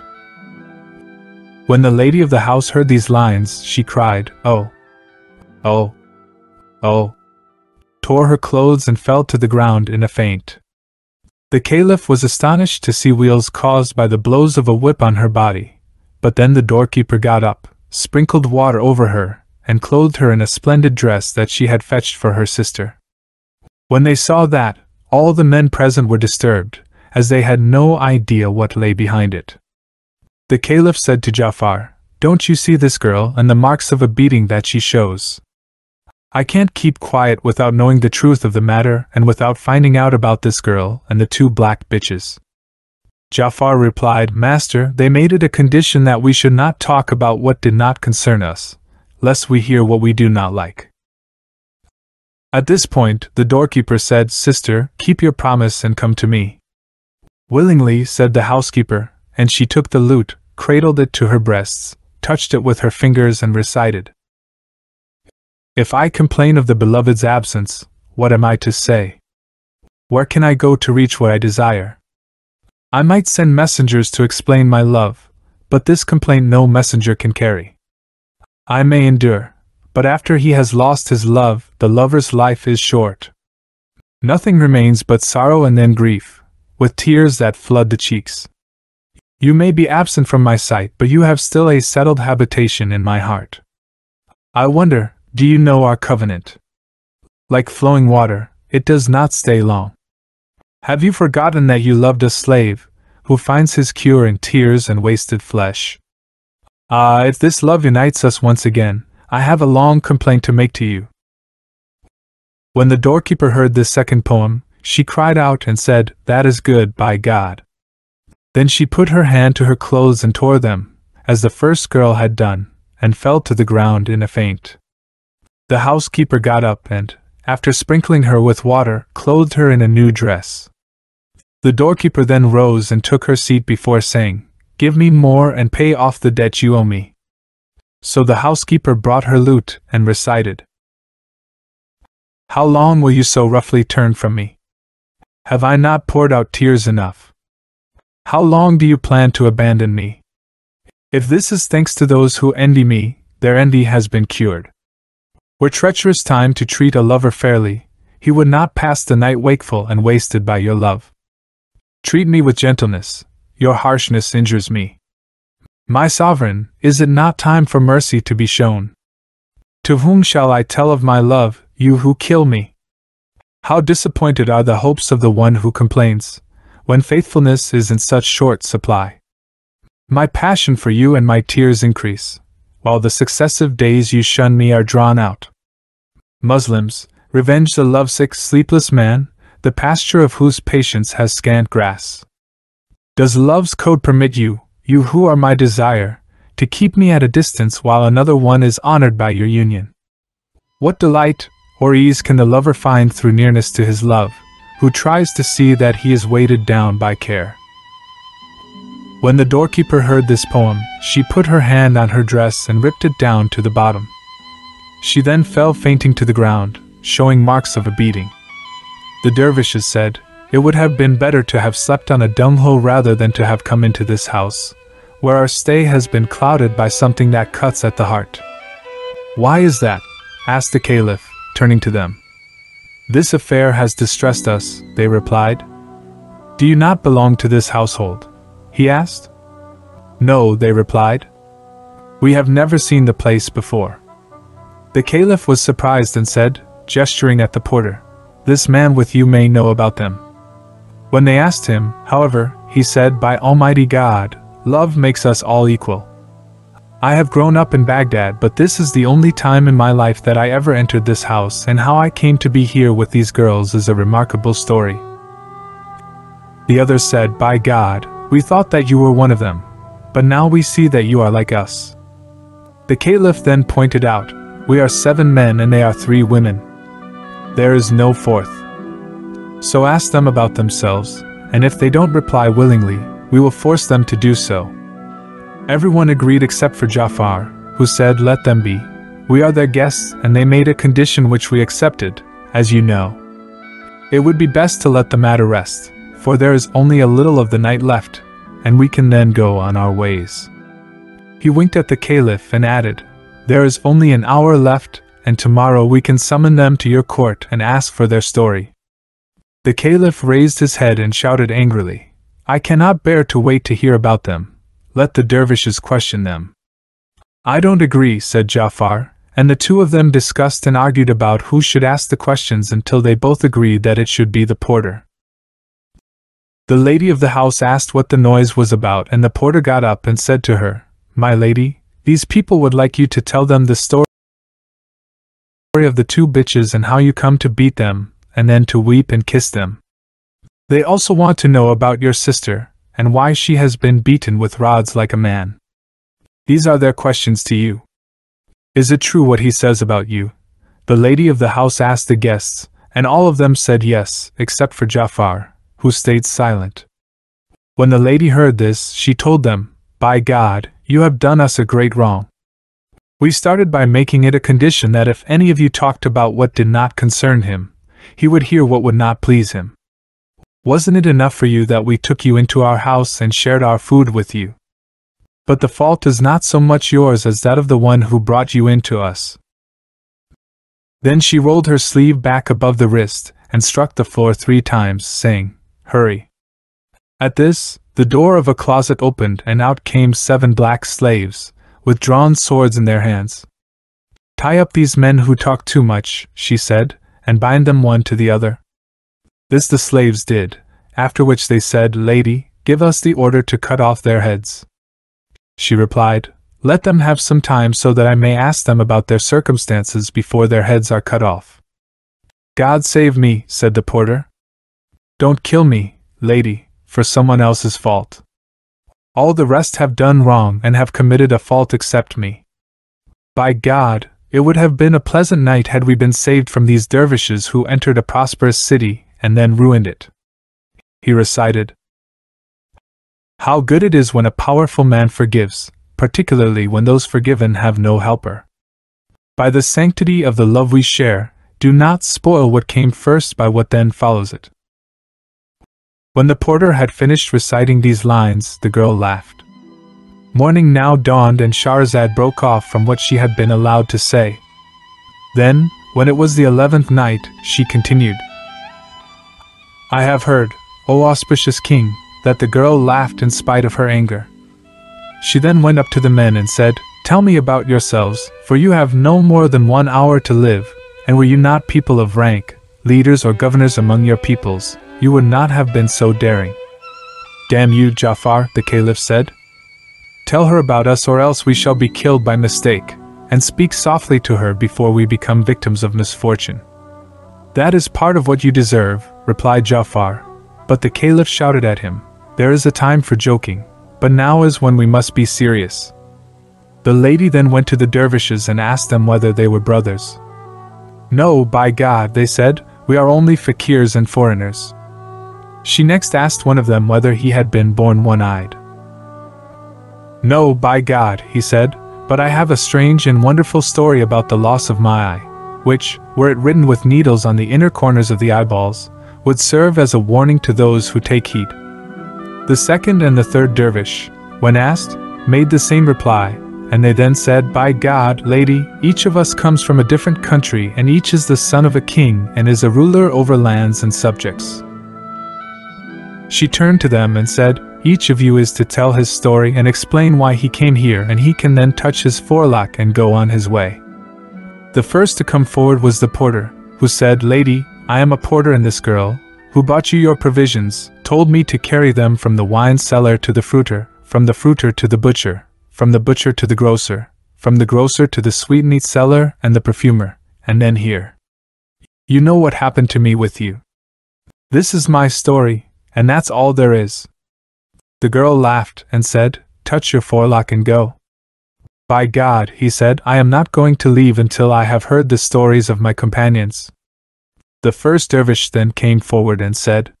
When the lady of the house heard these lines, she cried, "Oh! Oh! Oh!" tore her clothes and fell to the ground in a faint. The Caliph was astonished to see weals caused by the blows of a whip on her body, but then the doorkeeper got up, sprinkled water over her, and clothed her in a splendid dress that she had fetched for her sister. When they saw that, all the men present were disturbed, as they had no idea what lay behind it. The Caliph said to Ja'far, "Don't you see this girl and the marks of a beating that she shows? I can't keep quiet without knowing the truth of the matter and without finding out about this girl and the two black bitches." Ja'far replied, "Master, they made it a condition that we should not talk about what did not concern us, lest we hear what we do not like." At this point, the doorkeeper said, "Sister, keep your promise and come to me." "Willingly," said the housekeeper, and she took the lute, cradled it to her breasts, touched it with her fingers and recited, "If I complain of the beloved's absence, what am I to say? Where can I go to reach what I desire? I might send messengers to explain my love, but this complaint no messenger can carry. I may endure, but after he has lost his love, the lover's life is short. Nothing remains but sorrow and then grief, with tears that flood the cheeks. You may be absent from my sight, but you have still a settled habitation in my heart. I wonder, do you know our covenant? Like flowing water, it does not stay long. Have you forgotten that you loved a slave, who finds his cure in tears and wasted flesh? Ah, if this love unites us once again, I have a long complaint to make to you." When the doorkeeper heard this second poem, she cried out and said, "That is good, by God." Then she put her hand to her clothes and tore them, as the first girl had done, and fell to the ground in a faint. The housekeeper got up and, after sprinkling her with water, clothed her in a new dress. The doorkeeper then rose and took her seat before saying, "Give me more and pay off the debt you owe me." So the housekeeper brought her lute and recited, "How long will you so roughly turn from me? Have I not poured out tears enough? How long do you plan to abandon me? If this is thanks to those who envy me, their envy has been cured. Were treacherous time to treat a lover fairly, he would not pass the night wakeful and wasted by your love. Treat me with gentleness, your harshness injures me. My sovereign, is it not time for mercy to be shown? To whom shall I tell of my love, you who kill me? How disappointed are the hopes of the one who complains, when faithfulness is in such short supply. My passion for you and my tears increase, while the successive days you shun me are drawn out. Muslims, revenge the lovesick, sleepless man, the pasture of whose patience has scant grass. Does love's code permit you, you who are my desire, to keep me at a distance while another one is honored by your union? What delight or ease can the lover find through nearness to his love, who tries to see that he is weighted down by care?" When the doorkeeper heard this poem, she put her hand on her dress and ripped it down to the bottom. She then fell fainting to the ground, showing marks of a beating. The dervishes said, "It would have been better to have slept on a dunghill rather than to have come into this house, where our stay has been clouded by something that cuts at the heart." "Why is that?" asked the Caliph, turning to them. "This affair has distressed us," they replied. "Do you not belong to this household?" he asked. "No," they replied. "We have never seen the place before." The Caliph was surprised and said, gesturing at the porter, "This man with you may know about them." When they asked him, however, he said, "By Almighty God, love makes us all equal. I have grown up in Baghdad, but this is the only time in my life that I ever entered this house, and how I came to be here with these girls is a remarkable story." The others said, "By God, we thought that you were one of them, but now we see that you are like us." The Caliph then pointed out, "We are 7 men and they are 3 women. There is no fourth. So ask them about themselves, and if they don't reply willingly, we will force them to do so." Everyone agreed except for Ja'far, who said, "Let them be. We are their guests, and they made a condition which we accepted, as you know. It would be best to let the matter rest, for there is only a little of the night left, and we can then go on our ways." He winked at the Caliph and added, "There is only an hour left, and tomorrow we can summon them to your court and ask for their story." The Caliph raised his head and shouted angrily, "I cannot bear to wait to hear about them. Let the dervishes question them." "I don't agree," said Ja'far, and the two of them discussed and argued about who should ask the questions until they both agreed that it should be the porter. The lady of the house asked what the noise was about, and the porter got up and said to her, "My lady, these people would like you to tell them the story of the two bitches and how you come to beat them, and then to weep and kiss them. They also want to know about your sister, and why she has been beaten with rods like a man. These are their questions to you. Is it true what he says about you?" The lady of the house asked the guests, and all of them said yes, except for Ja'far, who stayed silent. When the lady heard this, she told them, "By God, you have done us a great wrong. We started by making it a condition that if any of you talked about what did not concern him, he would hear what would not please him. Wasn't it enough for you that we took you into our house and shared our food with you? But the fault is not so much yours as that of the one who brought you into us." Then she rolled her sleeve back above the wrist and struck the floor 3 times, saying, "Hurry." At this, the door of a closet opened and out came 7 black slaves, with drawn swords in their hands. "Tie up these men who talk too much," she said, "and bind them one to the other." This the slaves did, after which they said, "Lady, give us the order to cut off their heads." She replied, "Let them have some time so that I may ask them about their circumstances before their heads are cut off." "God save me," said the porter. "Don't kill me, lady, for someone else's fault. All the rest have done wrong and have committed a fault except me. By God, it would have been a pleasant night had we been saved from these dervishes who entered a prosperous city and then ruined it." He recited, "How good it is when a powerful man forgives, particularly when those forgiven have no helper. By the sanctity of the love we share, do not spoil what came first by what then follows it." When the porter had finished reciting these lines, the girl laughed. Morning now dawned and Shahrazad broke off from what she had been allowed to say. Then, when it was the 11th night, she continued, "I have heard, O auspicious king, that the girl laughed in spite of her anger. She then went up to the men and said, 'Tell me about yourselves, for you have no more than 1 hour to live, and were you not people of rank, leaders or governors among your peoples, you would not have been so daring.' 'Damn you, Ja'far,' the Caliph said. 'Tell her about us or else we shall be killed by mistake, and speak softly to her before we become victims of misfortune.' 'That is part of what you deserve,' replied Ja'far, but the Caliph shouted at him, 'There is a time for joking, but now is when we must be serious.' The lady then went to the dervishes and asked them whether they were brothers. 'No, by God,' they said, 'we are only fakirs and foreigners.' She next asked one of them whether he had been born one-eyed. 'No, by God,' he said, 'but I have a strange and wonderful story about the loss of my eye, which, were it written with needles on the inner corners of the eyeballs, would serve as a warning to those who take heed.' The second and the third dervish, when asked, made the same reply, and they then said, 'By God, lady, each of us comes from a different country and each is the son of a king and is a ruler over lands and subjects.' She turned to them and said, 'Each of you is to tell his story and explain why he came here, and he can then touch his forelock and go on his way.' The first to come forward was the porter, who said, 'Lady, I am a porter, and this girl, who bought you your provisions, told me to carry them from the wine cellar to the fruiter, from the fruiter to the butcher, from the butcher to the grocer, from the grocer to the sweetmeat seller and the perfumer, and then here. You know what happened to me with you. This is my story, and that's all there is.' The girl laughed and said, 'Touch your forelock and go.' 'By God,' he said, 'I am not going to leave until I have heard the stories of my companions.' The first dervish then came forward and said,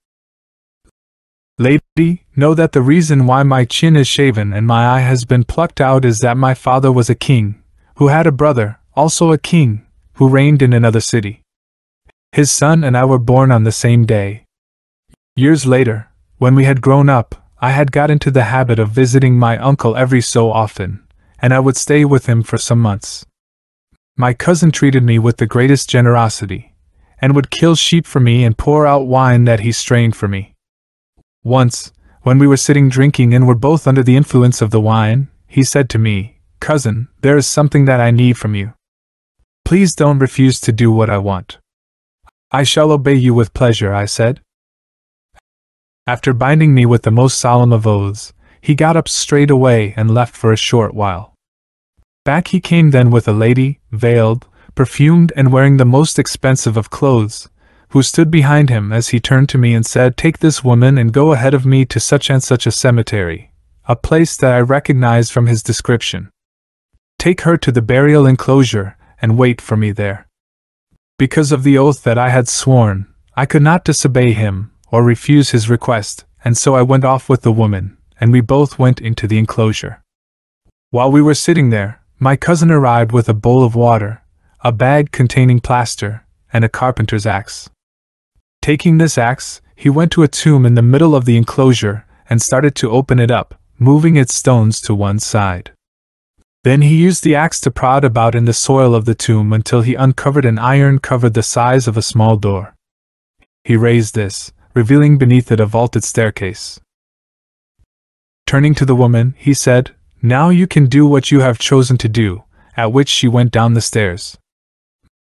'Lady, know that the reason why my chin is shaven and my eye has been plucked out is that my father was a king, who had a brother, also a king, who reigned in another city. His son and I were born on the same day. Years later, when we had grown up, I had got into the habit of visiting my uncle every so often, and I would stay with him for some months. My cousin treated me with the greatest generosity, and would kill sheep for me and pour out wine that he strained for me. Once, when we were sitting drinking and were both under the influence of the wine, he said to me, "Cousin, there is something that I need from you. Please don't refuse to do what I want." "I shall obey you with pleasure," I said. After binding me with the most solemn of oaths, he got up straight away and left for a short while. Back he came then with a lady, veiled, perfumed and wearing the most expensive of clothes, who stood behind him as he turned to me and said, "Take this woman and go ahead of me to such and such a cemetery, a place that I recognized from his description. Take her to the burial enclosure and wait for me there." Because of the oath that I had sworn, I could not disobey him or refuse his request, and so I went off with the woman, and we both went into the enclosure. While we were sitting there, my cousin arrived with a bowl of water, a bag containing plaster, and a carpenter's axe. Taking this axe, he went to a tomb in the middle of the enclosure and started to open it up, moving its stones to one side. Then he used the axe to prod about in the soil of the tomb until he uncovered an iron cover the size of a small door. He raised this, revealing beneath it a vaulted staircase. Turning to the woman, he said, "Now you can do what you have chosen to do," at which she went down the stairs.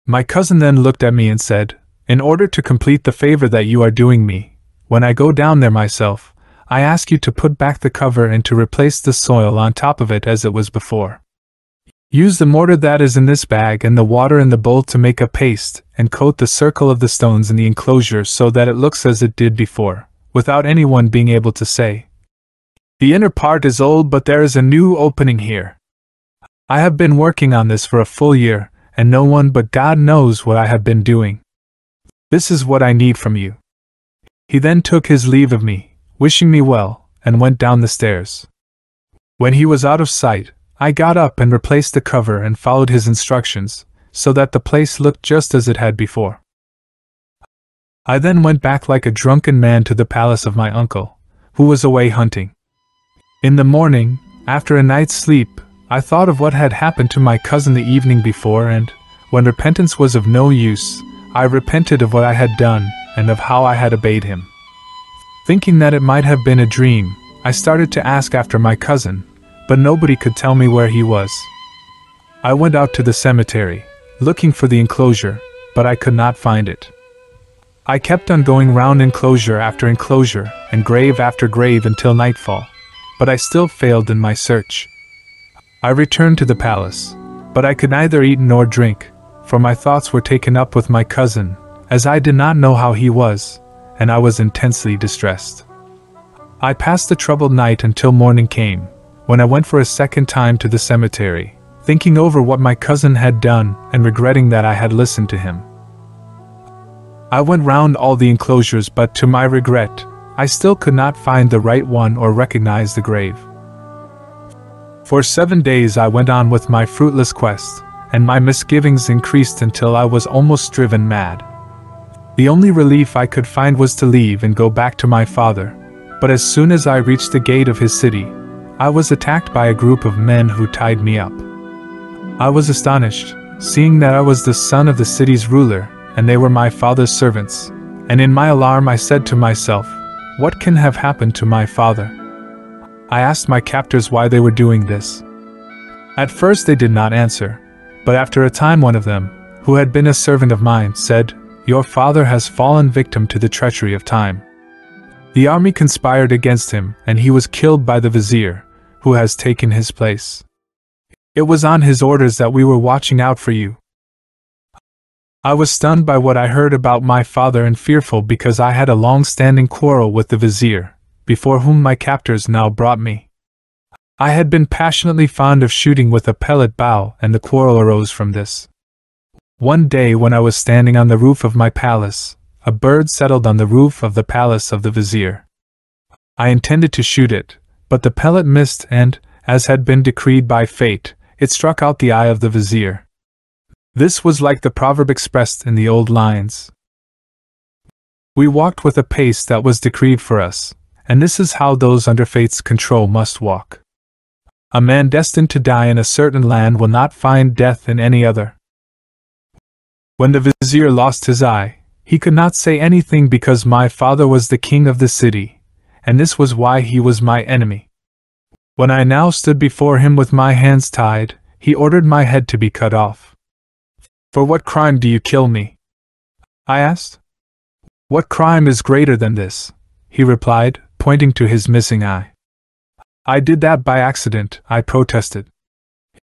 My cousin then looked at me and said, "In order to complete the favor that you are doing me, when I go down there myself, I ask you to put back the cover and to replace the soil on top of it as it was before. Use the mortar that is in this bag and the water in the bowl to make a paste, and coat the circle of the stones in the enclosure so that it looks as it did before, without anyone being able to say, 'The inner part is old but there is a new opening here.' I have been working on this for a full year, and no one but God knows what I have been doing. This is what I need from you." He then took his leave of me, wishing me well, and went down the stairs. When he was out of sight, I got up and replaced the cover and followed his instructions, so that the place looked just as it had before. I then went back like a drunken man to the palace of my uncle, who was away hunting. In the morning, after a night's sleep, I thought of what had happened to my cousin the evening before, and, when repentance was of no use, I repented of what I had done and of how I had obeyed him. Thinking that it might have been a dream, I started to ask after my cousin, but nobody could tell me where he was. I went out to the cemetery, looking for the enclosure, but I could not find it. I kept on going round enclosure after enclosure and grave after grave until nightfall, but I still failed in my search. I returned to the palace, but I could neither eat nor drink, for my thoughts were taken up with my cousin, as I did not know how he was, and I was intensely distressed. I passed the troubled night until morning came, when I went for a second time to the cemetery, thinking over what my cousin had done and regretting that I had listened to him. I went round all the enclosures, but to my regret, I still could not find the right one or recognize the grave. For 7 days I went on with my fruitless quest, and my misgivings increased until I was almost driven mad. The only relief I could find was to leave and go back to my father, but as soon as I reached the gate of his city, I was attacked by a group of men who tied me up. I was astonished, seeing that I was the son of the city's ruler, and they were my father's servants, and in my alarm I said to myself, "What can have happened to my father?" I asked my captors why they were doing this. At first they did not answer, but after a time one of them, who had been a servant of mine, said, "Your father has fallen victim to the treachery of time. The army conspired against him, and he was killed by the vizier, who has taken his place. It was on his orders that we were watching out for you." I was stunned by what I heard about my father and fearful because I had a long-standing quarrel with the vizier, before whom my captors now brought me. I had been passionately fond of shooting with a pellet bow, and the quarrel arose from this. One day when I was standing on the roof of my palace, a bird settled on the roof of the palace of the vizier. I intended to shoot it, but the pellet missed and, as had been decreed by fate, it struck out the eye of the vizier. This was like the proverb expressed in the old lines. We walked with a pace that was decreed for us, and this is how those under fate's control must walk. A man destined to die in a certain land will not find death in any other. When the vizier lost his eye, he could not say anything because my father was the king of the city, and this was why he was my enemy. When I now stood before him with my hands tied, he ordered my head to be cut off. For what crime do you kill me? I asked. What crime is greater than this? He replied, pointing to his missing eye. I did that by accident, I protested.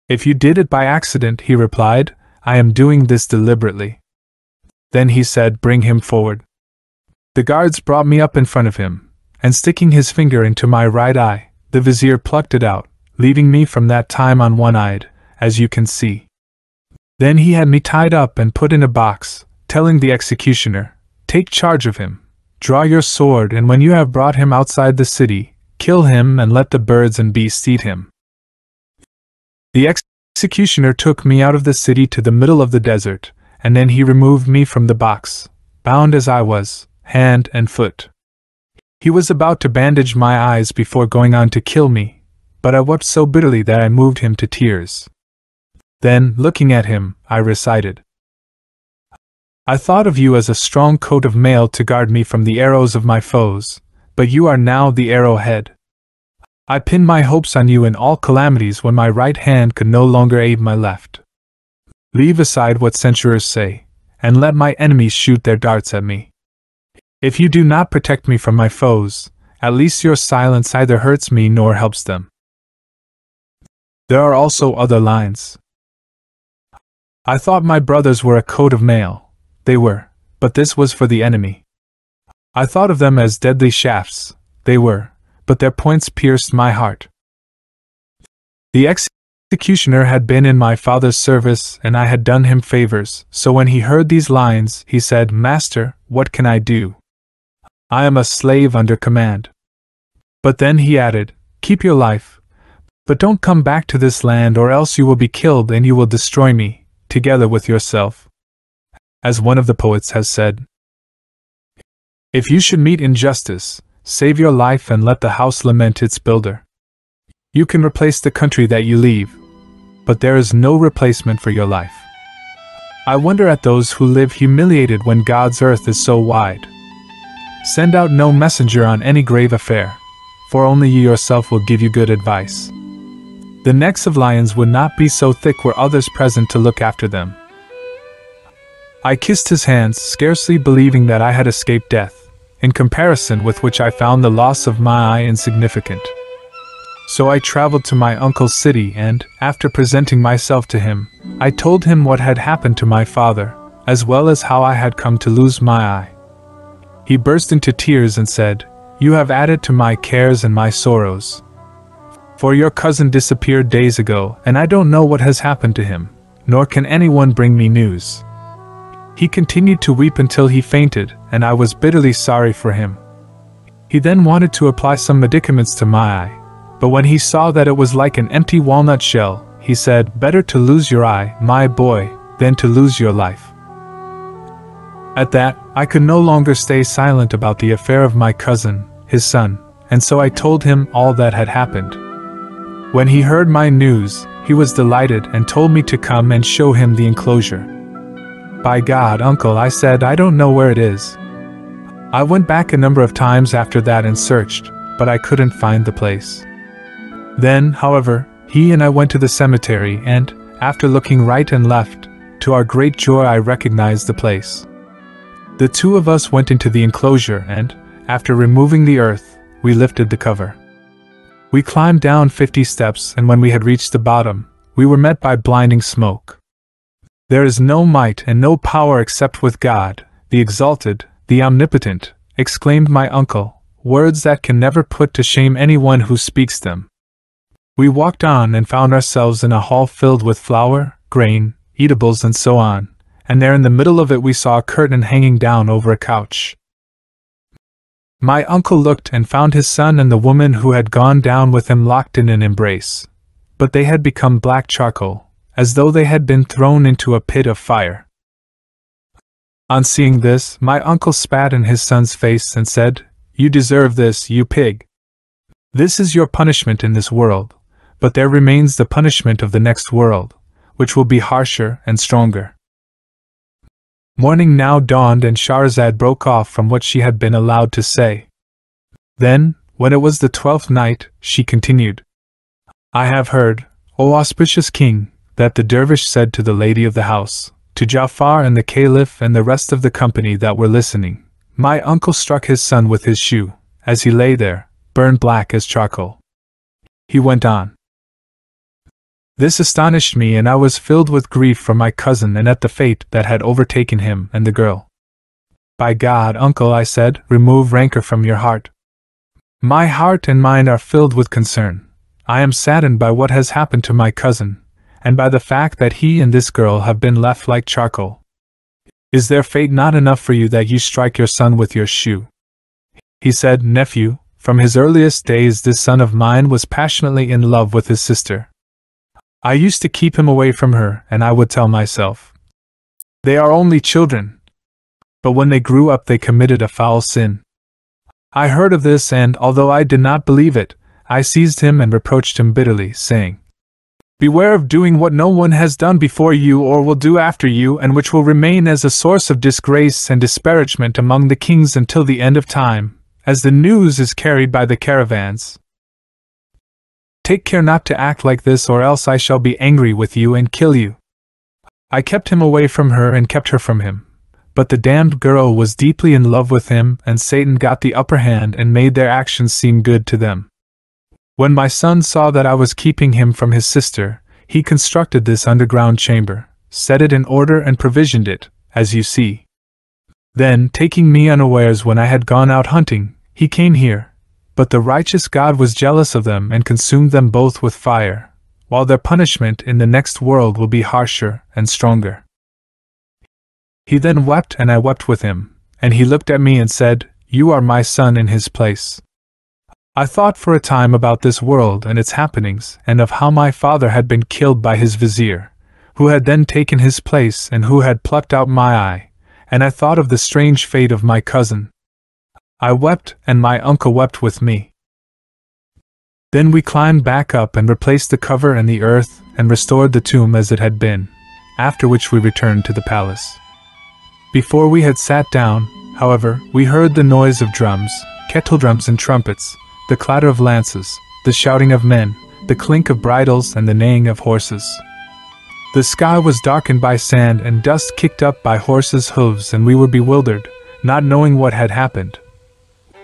If you did it by accident, he replied, I am doing this deliberately. Then he said, bring him forward. The guards brought me up in front of him, and sticking his finger into my right eye, the vizier plucked it out, leaving me from that time on one-eyed, as you can see. Then he had me tied up and put in a box, telling the executioner, take charge of him, draw your sword, and when you have brought him outside the city, kill him and let the birds and beasts eat him. The executioner took me out of the city to the middle of the desert, and then he removed me from the box, bound as I was, hand and foot. He was about to bandage my eyes before going on to kill me, but I wept so bitterly that I moved him to tears. Then, looking at him, I recited, I thought of you as a strong coat of mail to guard me from the arrows of my foes, but you are now the arrowhead. I pinned my hopes on you in all calamities when my right hand could no longer aid my left. Leave aside what censurers say, and let my enemies shoot their darts at me. If you do not protect me from my foes, at least your silence neither hurts me nor helps them. There are also other lines. I thought my brothers were a coat of mail. They were, but this was for the enemy. I thought of them as deadly shafts. They were, but their points pierced my heart. The executioner had been in my father's service, and I had done him favors, so when he heard these lines, he said, Master, what can I do? I am a slave under command. But then he added, keep your life, but don't come back to this land or else you will be killed and you will destroy me, together with yourself. As one of the poets has said, if you should meet injustice, save your life and let the house lament its builder. You can replace the country that you leave, but there is no replacement for your life. I wonder at those who live humiliated when God's earth is so wide. Send out no messenger on any grave affair, for only you yourself will give you good advice. The necks of lions would not be so thick were others present to look after them. I kissed his hands, scarcely believing that I had escaped death, in comparison with which I found the loss of my eye insignificant. So I traveled to my uncle's city and, after presenting myself to him, I told him what had happened to my father, as well as how I had come to lose my eye. He burst into tears and said, You have added to my cares and my sorrows. For your cousin disappeared days ago, and I don't know what has happened to him, nor can anyone bring me news. He continued to weep until he fainted, and I was bitterly sorry for him. He then wanted to apply some medicaments to my eye, but when he saw that it was like an empty walnut shell, he said, Better to lose your eye, my boy, than to lose your life. At that, I could no longer stay silent about the affair of my cousin, his son, and so I told him all that had happened. When he heard my news, he was delighted and told me to come and show him the enclosure. By God, uncle, I said, I don't know where it is. I went back a number of times after that and searched, but I couldn't find the place. Then, however, he and I went to the cemetery and, after looking right and left, to our great joy I recognized the place. The two of us went into the enclosure and, after removing the earth, we lifted the cover. We climbed down 50 steps, and when we had reached the bottom, we were met by blinding smoke. There is no might and no power except with God, the exalted, the omnipotent, exclaimed my uncle, words that can never put to shame anyone who speaks them. We walked on and found ourselves in a hall filled with flour, grain, eatables and so on, and there in the middle of it we saw a curtain hanging down over a couch. My uncle looked and found his son and the woman who had gone down with him locked in an embrace, but they had become black charcoal, as though they had been thrown into a pit of fire. On seeing this, my uncle spat in his son's face and said, "You deserve this, you pig. This is your punishment in this world, but there remains the punishment of the next world, which will be harsher and stronger." Morning now dawned and Shahrazad broke off from what she had been allowed to say. Then, when it was the 12th night, she continued, "I have heard, O auspicious king, that the dervish said to the lady of the house, to Ja'far and the caliph and the rest of the company that were listening, 'My uncle struck his son with his shoe, as he lay there, burned black as charcoal.'" He went on, "This astonished me, and I was filled with grief for my cousin and at the fate that had overtaken him and the girl. 'By God, uncle,' I said, 'remove rancor from your heart. My heart and mind are filled with concern. I am saddened by what has happened to my cousin, and by the fact that he and this girl have been left like charcoal. Is their fate not enough for you that you strike your son with your shoe?' He said, 'Nephew, from his earliest days this son of mine was passionately in love with his sister. I used to keep him away from her, and I would tell myself, they are only children. But when they grew up they committed a foul sin. I heard of this, and although I did not believe it, I seized him and reproached him bitterly, saying, "Beware of doing what no one has done before you or will do after you, and which will remain as a source of disgrace and disparagement among the kings until the end of time, as the news is carried by the caravans. Take care not to act like this, or else I shall be angry with you and kill you." I kept him away from her and kept her from him. But the damned girl was deeply in love with him, and Satan got the upper hand and made their actions seem good to them. When my son saw that I was keeping him from his sister, he constructed this underground chamber, set it in order and provisioned it, as you see. Then, taking me unawares when I had gone out hunting, he came here, but the righteous God was jealous of them and consumed them both with fire, while their punishment in the next world will be harsher and stronger. He then wept, and I wept with him, and he looked at me and said, "You are my son in his place." I thought for a time about this world and its happenings, and of how my father had been killed by his vizier, who had then taken his place and who had plucked out my eye, and I thought of the strange fate of my cousin. I wept, and my uncle wept with me. Then we climbed back up and replaced the cover and the earth, and restored the tomb as it had been, after which we returned to the palace. Before we had sat down, however, we heard the noise of drums, kettledrums and trumpets, the clatter of lances, the shouting of men, the clink of bridles and the neighing of horses. The sky was darkened by sand and dust kicked up by horses' hooves, and we were bewildered, not knowing what had happened.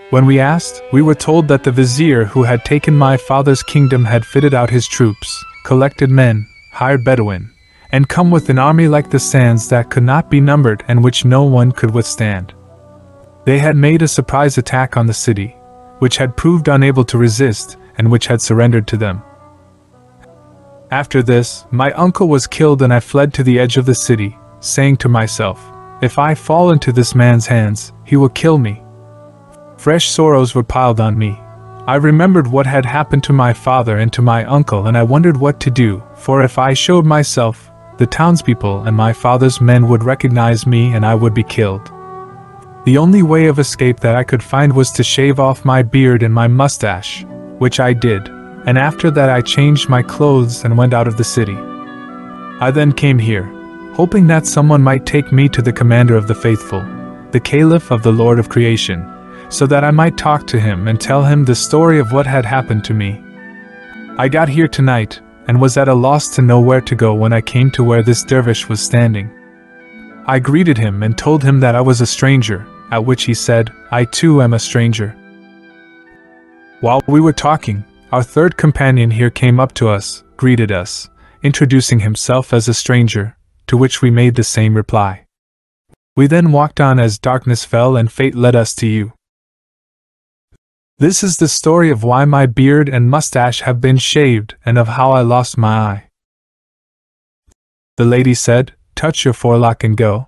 When we asked, we were told that the vizier who had taken my father's kingdom had fitted out his troops, collected men, hired Bedouin, and come with an army like the sands that could not be numbered and which no one could withstand. They had made a surprise attack on the city, which had proved unable to resist, and which had surrendered to them. After this, my uncle was killed, and I fled to the edge of the city, saying to myself, "If I fall into this man's hands, he will kill me." Fresh sorrows were piled on me. I remembered what had happened to my father and to my uncle, and I wondered what to do, for if I showed myself, the townspeople and my father's men would recognize me and I would be killed. The only way of escape that I could find was to shave off my beard and my mustache, which I did, and after that I changed my clothes and went out of the city. I then came here, hoping that someone might take me to the commander of the faithful, the caliph of the Lord of creation, so that I might talk to him and tell him the story of what had happened to me. I got here tonight, and was at a loss to know where to go when I came to where this dervish was standing. I greeted him and told him that I was a stranger, at which he said, "I too am a stranger." While we were talking, our third companion here came up to us, greeted us, introducing himself as a stranger, to which we made the same reply. We then walked on as darkness fell and fate led us to you. This is the story of why my beard and mustache have been shaved, and of how I lost my eye. The lady said, "Touch your forelock and go."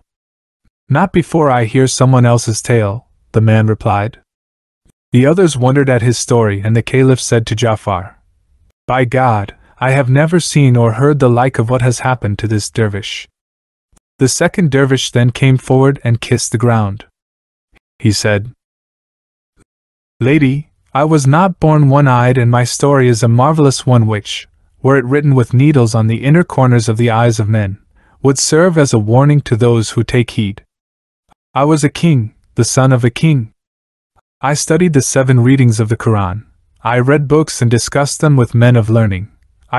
"Not before I hear someone else's tale," the man replied. The others wondered at his story, and the caliph said to Ja'far, "By God, I have never seen or heard the like of what has happened to this dervish." The second dervish then came forward and kissed the ground. He said, "Lady, I was not born one-eyed, and my story is a marvelous one which, were it written with needles on the inner corners of the eyes of men, would serve as a warning to those who take heed. I was a king, the son of a king. I studied the 7 readings of the Quran. I read books and discussed them with men of learning.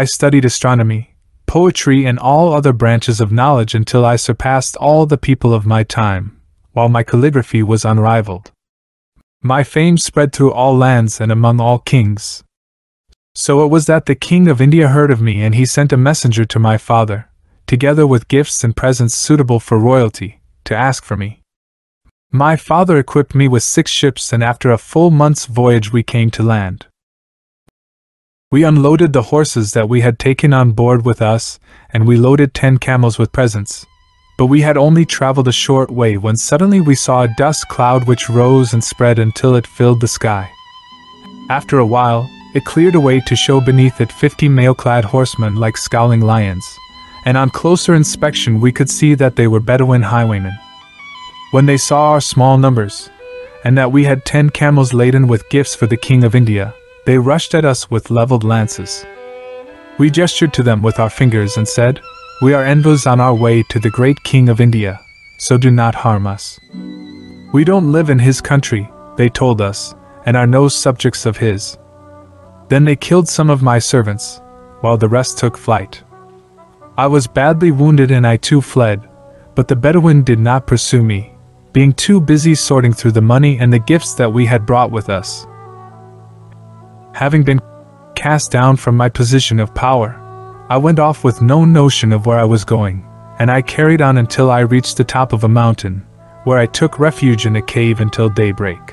I studied astronomy, poetry, and all other branches of knowledge until I surpassed all the people of my time, while my calligraphy was unrivaled. My fame spread through all lands and among all kings. So it was that the king of India heard of me, and he sent a messenger to my father, together with gifts and presents suitable for royalty, to ask for me. My father equipped me with 6 ships, and after a full month's voyage we came to land. We unloaded the horses that we had taken on board with us, and we loaded 10 camels with presents. But we had only traveled a short way when suddenly we saw a dust cloud which rose and spread until it filled the sky. After a while, it cleared away to show beneath it 50 mail-clad horsemen like scowling lions, and on closer inspection we could see that they were Bedouin highwaymen. When they saw our small numbers, and that we had 10 camels laden with gifts for the king of India, they rushed at us with leveled lances. We gestured to them with our fingers and said, "We are envoys on our way to the great king of India, so do not harm us." "We don't live in his country," they told us, "and are no subjects of his." Then they killed some of my servants, while the rest took flight. I was badly wounded and I too fled, but the Bedouin did not pursue me, being too busy sorting through the money and the gifts that we had brought with us. Having been cast down from my position of power, I went off with no notion of where I was going, and I carried on until I reached the top of a mountain, where I took refuge in a cave until daybreak.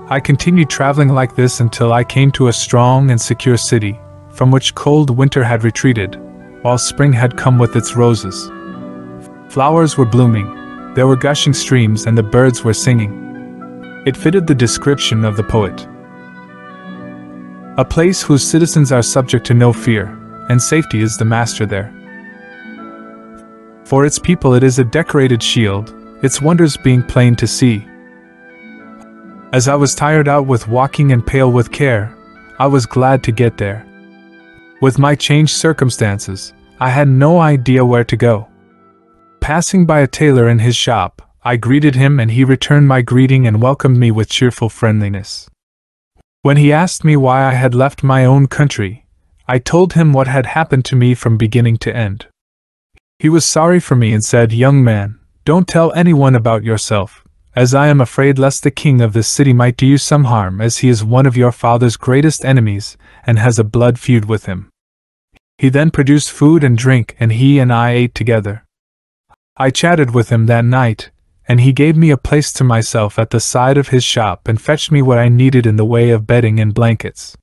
I continued traveling like this until I came to a strong and secure city, from which cold winter had retreated, while spring had come with its roses. Flowers were blooming, there were gushing streams, and the birds were singing. It fitted the description of the poet. A place whose citizens are subject to no fear, and safety is the master there. For its people it is a decorated shield, its wonders being plain to see. As I was tired out with walking and pale with care, I was glad to get there. With my changed circumstances, I had no idea where to go. Passing by a tailor in his shop, I greeted him, and he returned my greeting and welcomed me with cheerful friendliness. When he asked me why I had left my own country, I told him what had happened to me from beginning to end. He was sorry for me and said, "Young man, don't tell anyone about yourself, as I am afraid lest the king of this city might do you some harm, as he is one of your father's greatest enemies and has a blood feud with him." He then produced food and drink, and he and I ate together. I chatted with him that night, and he gave me a place to myself at the side of his shop and fetched me what I needed in the way of bedding and blankets.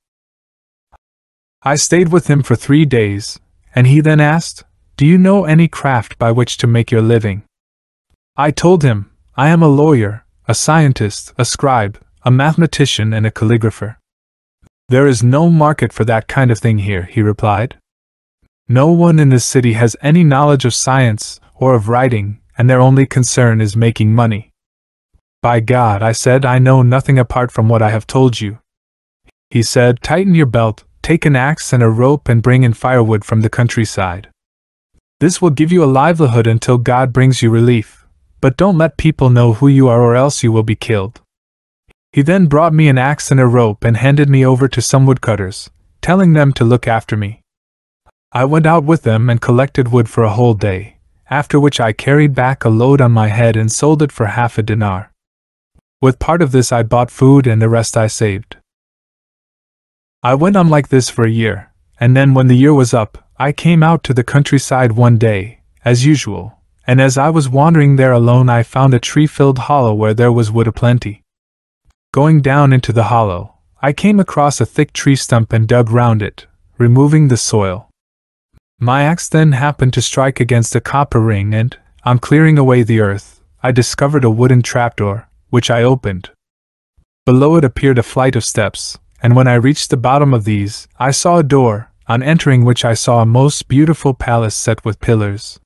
I stayed with him for 3 days, and he then asked, "Do you know any craft by which to make your living?" I told him, "I am a lawyer, a scientist, a scribe, a mathematician, and a calligrapher." "There is no market for that kind of thing here," he replied. "No one in this city has any knowledge of science or of writing, and their only concern is making money." "By God," I said, "I know nothing apart from what I have told you." He said, "Tighten your belt, take an axe and a rope, and bring in firewood from the countryside. This will give you a livelihood until God brings you relief, but don't let people know who you are or else you will be killed." He then brought me an axe and a rope and handed me over to some woodcutters, telling them to look after me. I went out with them and collected wood for a whole day, after which I carried back a load on my head and sold it for half a dinar. With part of this I bought food and the rest I saved. I went on like this for a year, and then when the year was up, I came out to the countryside one day, as usual, and as I was wandering there alone I found a tree-filled hollow where there was wood aplenty. Going down into the hollow, I came across a thick tree stump and dug round it, removing the soil. My axe then happened to strike against a copper ring, and, on clearing away the earth, I discovered a wooden trapdoor, which I opened. Below it appeared a flight of steps, and when I reached the bottom of these, I saw a door, on entering which I saw a most beautiful palace set with pillars.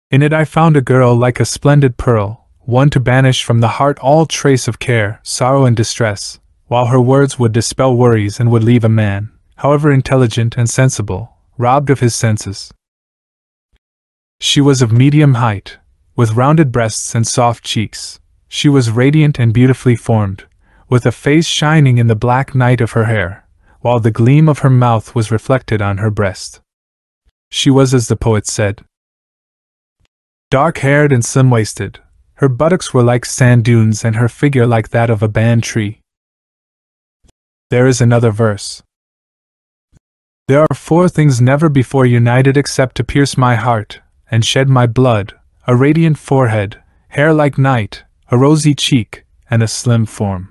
In it I found a girl like a splendid pearl, one to banish from the heart all trace of care, sorrow and distress, while her words would dispel worries and would leave a man, however intelligent and sensible, robbed of his senses. She was of medium height, with rounded breasts and soft cheeks. She was radiant and beautifully formed, with a face shining in the black night of her hair, while the gleam of her mouth was reflected on her breast. She was as the poet said, dark-haired and slim-waisted. Her buttocks were like sand dunes and her figure like that of a ban tree. There is another verse. There are 4 things never before united except to pierce my heart and shed my blood, a radiant forehead, hair like night, a rosy cheek, and a slim form.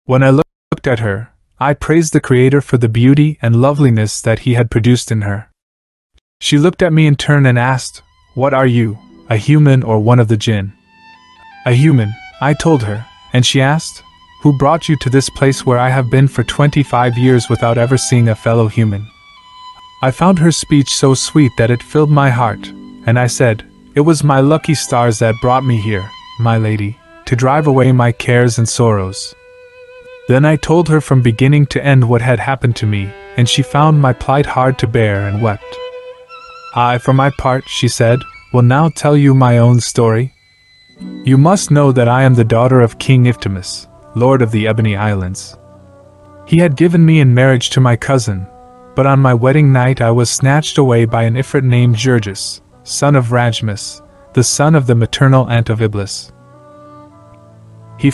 When I looked at her, I praised the Creator for the beauty and loveliness that He had produced in her. She looked at me in turn and asked, "What are you, a human or one of the jinn?" "A human," I told her, and she asked, "Who brought you to this place where I have been for 25 years without ever seeing a fellow human?" I found her speech so sweet that it filled my heart, and I said, "It was my lucky stars that brought me here, my lady, to drive away my cares and sorrows." Then I told her from beginning to end what had happened to me, and she found my plight hard to bear and wept. "I, for my part," she said, "will now tell you my own story. You must know that I am the daughter of King Iftimus, Lord of the Ebony Islands. He had given me in marriage to my cousin, but on my wedding night I was snatched away by an Ifrit named Jurgis, son of Rajmus, the son of the maternal aunt of Iblis. He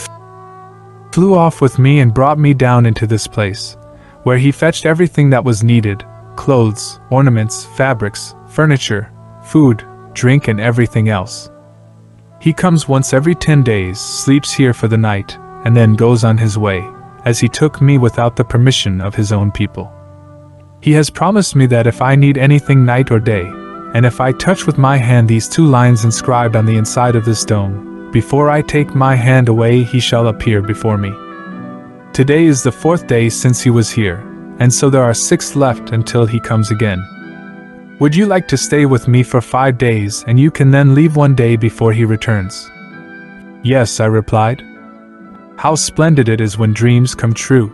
flew off with me and brought me down into this place, where he fetched everything that was needed: clothes, ornaments, fabrics, furniture, food, drink, and everything else. He comes once every 10 days, sleeps here for the night, and then goes on his way, as he took me without the permission of his own people. He has promised me that if I need anything night or day, and if I touch with my hand these 2 lines inscribed on the inside of this dome, before I take my hand away he shall appear before me. Today is the 4th day since he was here, and so there are 6 left until he comes again. Would you like to stay with me for 5 days, and you can then leave one day before he returns?" "Yes," I replied. "How splendid it is when dreams come true."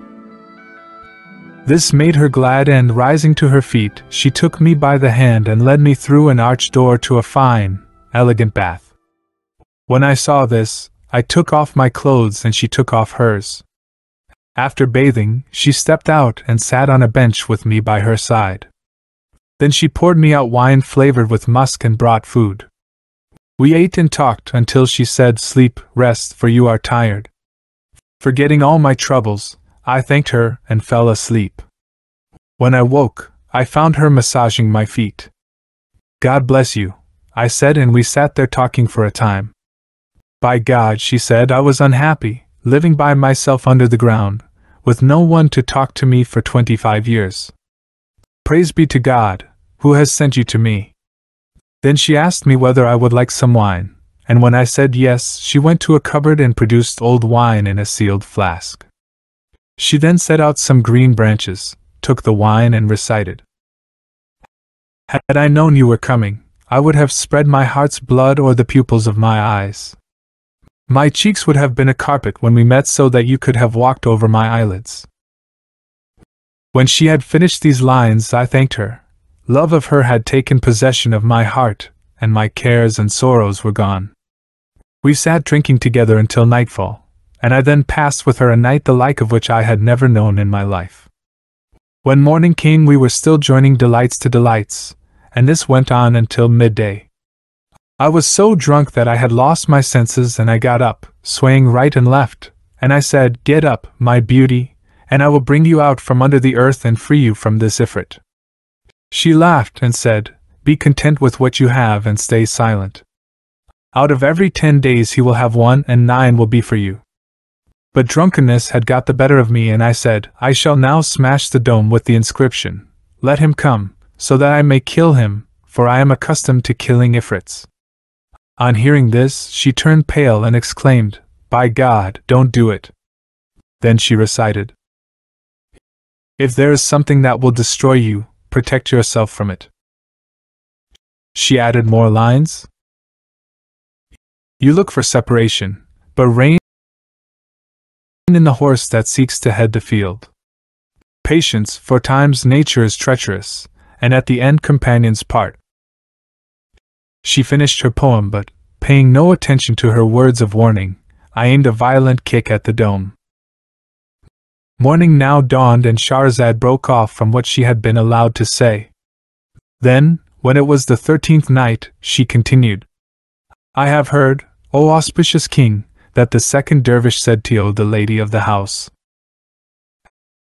This made her glad, and rising to her feet, she took me by the hand and led me through an arched door to a fine, elegant bath. When I saw this, I took off my clothes and she took off hers. After bathing, she stepped out and sat on a bench with me by her side. Then she poured me out wine flavored with musk and brought food. We ate and talked until she said, "Sleep, rest, for you are tired." Forgetting all my troubles, I thanked her and fell asleep. When I woke, I found her massaging my feet. "God bless you," I said, and we sat there talking for a time. "By God," she said, "I was unhappy, living by myself under the ground, with no one to talk to me for 25 years. Praise be to God, who has sent you to me." Then she asked me whether I would like some wine, and when I said yes, she went to a cupboard and produced old wine in a sealed flask. She then set out some green branches, took the wine and recited, "Had I known you were coming, I would have spread my heart's blood o'er the pupils of my eyes. My cheeks would have been a carpet when we met, so that you could have walked over my eyelids." When she had finished these lines, I thanked her. Love of her had taken possession of my heart, and my cares and sorrows were gone. We sat drinking together until nightfall, and I then passed with her a night the like of which I had never known in my life. When morning came, we were still joining delights to delights, and this went on until midday. I was so drunk that I had lost my senses, and I got up, swaying right and left, and I said, "Get up, my beauty, and I will bring you out from under the earth and free you from this Ifrit." She laughed and said, "Be content with what you have and stay silent. Out of every 10 days he will have 1, and 9 will be for you." But drunkenness had got the better of me, and I said, "I shall now smash the dome with the inscription, 'Let him come, so that I may kill him, for I am accustomed to killing Ifrits.'" On hearing this, she turned pale and exclaimed, "By God, don't do it." Then she recited, If there is something that will destroy you, protect yourself from it. She added more lines. You look for separation, but rein in the horse that seeks to head the field. Patience, for times nature is treacherous, and at the end companions part. She finished her poem, but, paying no attention to her words of warning, I aimed a violent kick at the dome. Morning now dawned and Shahrazad broke off from what she had been allowed to say. Then, when it was the 13th night, she continued, I have heard, O auspicious king, that the second dervish said to the lady of the house.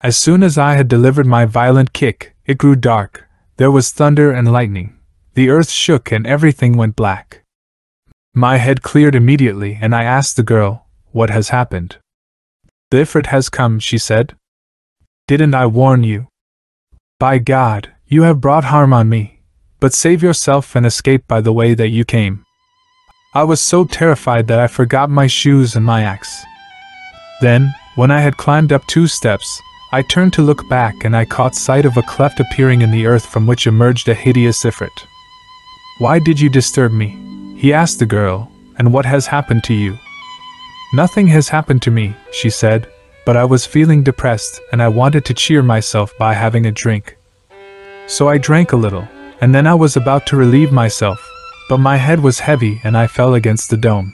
As soon as I had delivered my violent kick, it grew dark, there was thunder and lightning, the earth shook and everything went black. My head cleared immediately and I asked the girl, what has happened? The Ifrit has come, she said. Didn't I warn you? By God, you have brought harm on me, but save yourself and escape by the way that you came. I was so terrified that I forgot my shoes and my axe. Then, when I had climbed up 2 steps, I turned to look back and I caught sight of a cleft appearing in the earth from which emerged a hideous Ifrit. Why did you disturb me? He asked the girl, and what has happened to you? Nothing has happened to me, she said, but I was feeling depressed and I wanted to cheer myself by having a drink. So I drank a little, and then I was about to relieve myself, but my head was heavy and I fell against the dome.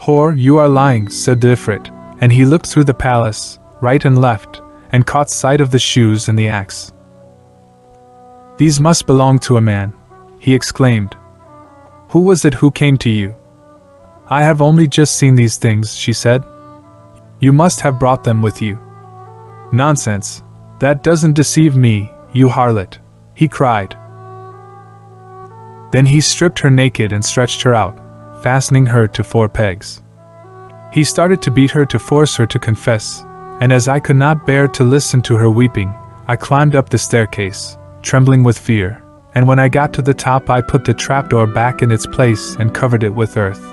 Whore, you are lying, said the Ifrit, and he looked through the palace, right and left, and caught sight of the shoes and the axe. These must belong to a man, he exclaimed. Who was it who came to you? I have only just seen these things, she said. You must have brought them with you. Nonsense, that doesn't deceive me, you harlot, he cried. Then he stripped her naked and stretched her out, fastening her to 4 pegs. He started to beat her to force her to confess, and as I could not bear to listen to her weeping, I climbed up the staircase, trembling with fear, and when I got to the top I put the trapdoor back in its place and covered it with earth.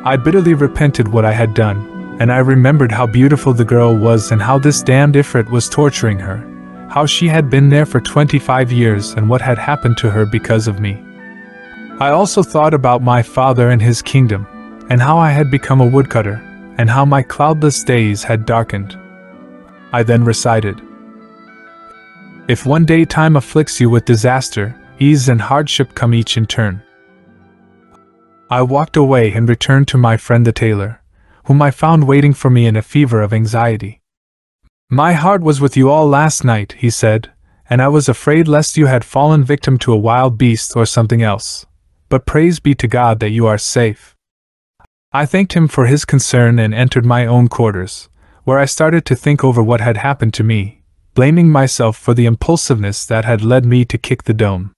I bitterly repented what I had done, and I remembered how beautiful the girl was and how this damned Ifrit was torturing her, how she had been there for 25 years and what had happened to her because of me. I also thought about my father and his kingdom, and how I had become a woodcutter, and how my cloudless days had darkened. I then recited, If one day time afflicts you with disaster, ease and hardship come each in turn. I walked away and returned to my friend the tailor, whom I found waiting for me in a fever of anxiety. My heart was with you all last night, he said, and I was afraid lest you had fallen victim to a wild beast or something else. But praise be to God that you are safe. I thanked him for his concern and entered my own quarters, where I started to think over what had happened to me, blaming myself for the impulsiveness that had led me to kick the dome.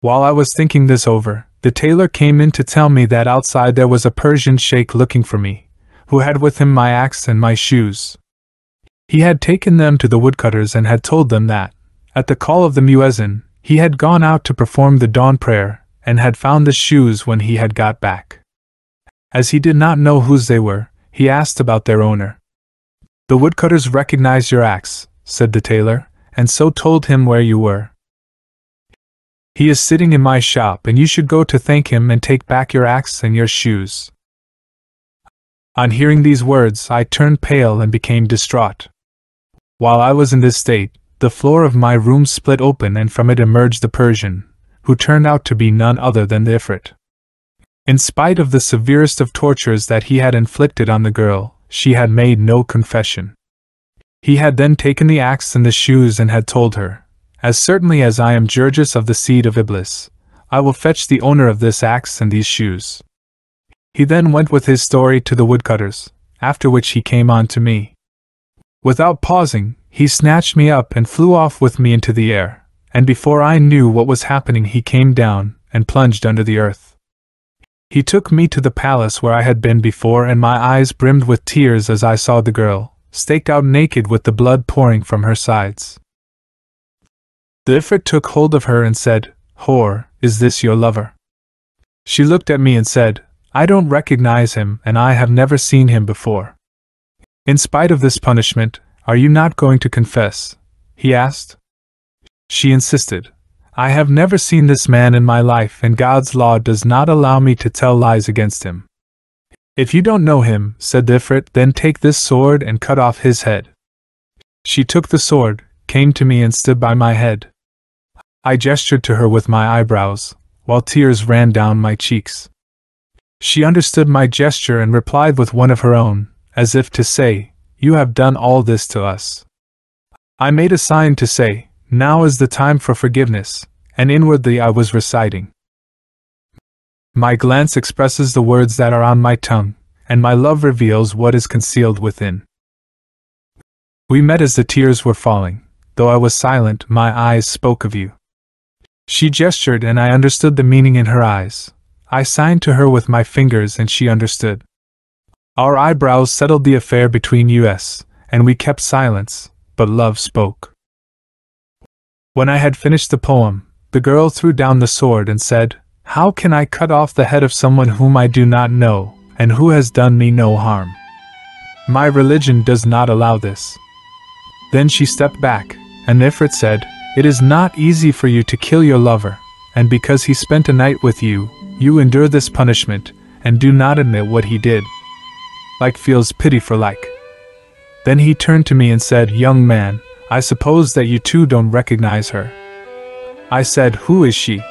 While I was thinking this over, the tailor came in to tell me that outside there was a Persian sheikh looking for me, who had with him my axe and my shoes. He had taken them to the woodcutters and had told them that, at the call of the muezzin, he had gone out to perform the dawn prayer, and had found the shoes when he had got back. As he did not know whose they were, he asked about their owner. The woodcutters recognized your axe, said the tailor, and so told him where you were. He is sitting in my shop and you should go to thank him and take back your axe and your shoes. On hearing these words, I turned pale and became distraught. While I was in this state, the floor of my room split open and from it emerged the Persian, who turned out to be none other than the Ifrit. In spite of the severest of tortures that he had inflicted on the girl, she had made no confession. He had then taken the axe and the shoes and had told her, As certainly as I am Jurgis of the seed of Iblis, I will fetch the owner of this axe and these shoes. He then went with his story to the woodcutters, after which he came on to me. Without pausing, he snatched me up and flew off with me into the air, and before I knew what was happening he came down and plunged under the earth. He took me to the palace where I had been before and my eyes brimmed with tears as I saw the girl, staked out naked with the blood pouring from her sides. The Ifrit took hold of her and said, Whore, is this your lover? She looked at me and said, I don't recognize him and I have never seen him before. In spite of this punishment, "Are you not going to confess?" he asked. She insisted. "I have never seen this man in my life, and God's law does not allow me to tell lies against him." "If you don't know him," said the Ifrit, "then take this sword and cut off his head." She took the sword, came to me and stood by my head. I gestured to her with my eyebrows, while tears ran down my cheeks. She understood my gesture and replied with one of her own, as if to say, "You have done all this to us." I made a sign to say, "Now is the time for forgiveness," and inwardly I was reciting. My glance expresses the words that are on my tongue, and my love reveals what is concealed within. We met as the tears were falling. Though I was silent, my eyes spoke of you. She gestured and I understood the meaning in her eyes. I signed to her with my fingers and she understood. Our eyebrows settled the affair between us, and we kept silence, but love spoke. When I had finished the poem, the girl threw down the sword and said, "How can I cut off the head of someone whom I do not know, and who has done me no harm? My religion does not allow this." Then she stepped back, and Ifrit said, "It is not easy for you to kill your lover, and because he spent a night with you, you endure this punishment, and do not admit what he did. Like feels pity for like." Then he turned to me and said, "Young man, I suppose that you too don't recognize her." I said, "Who is she?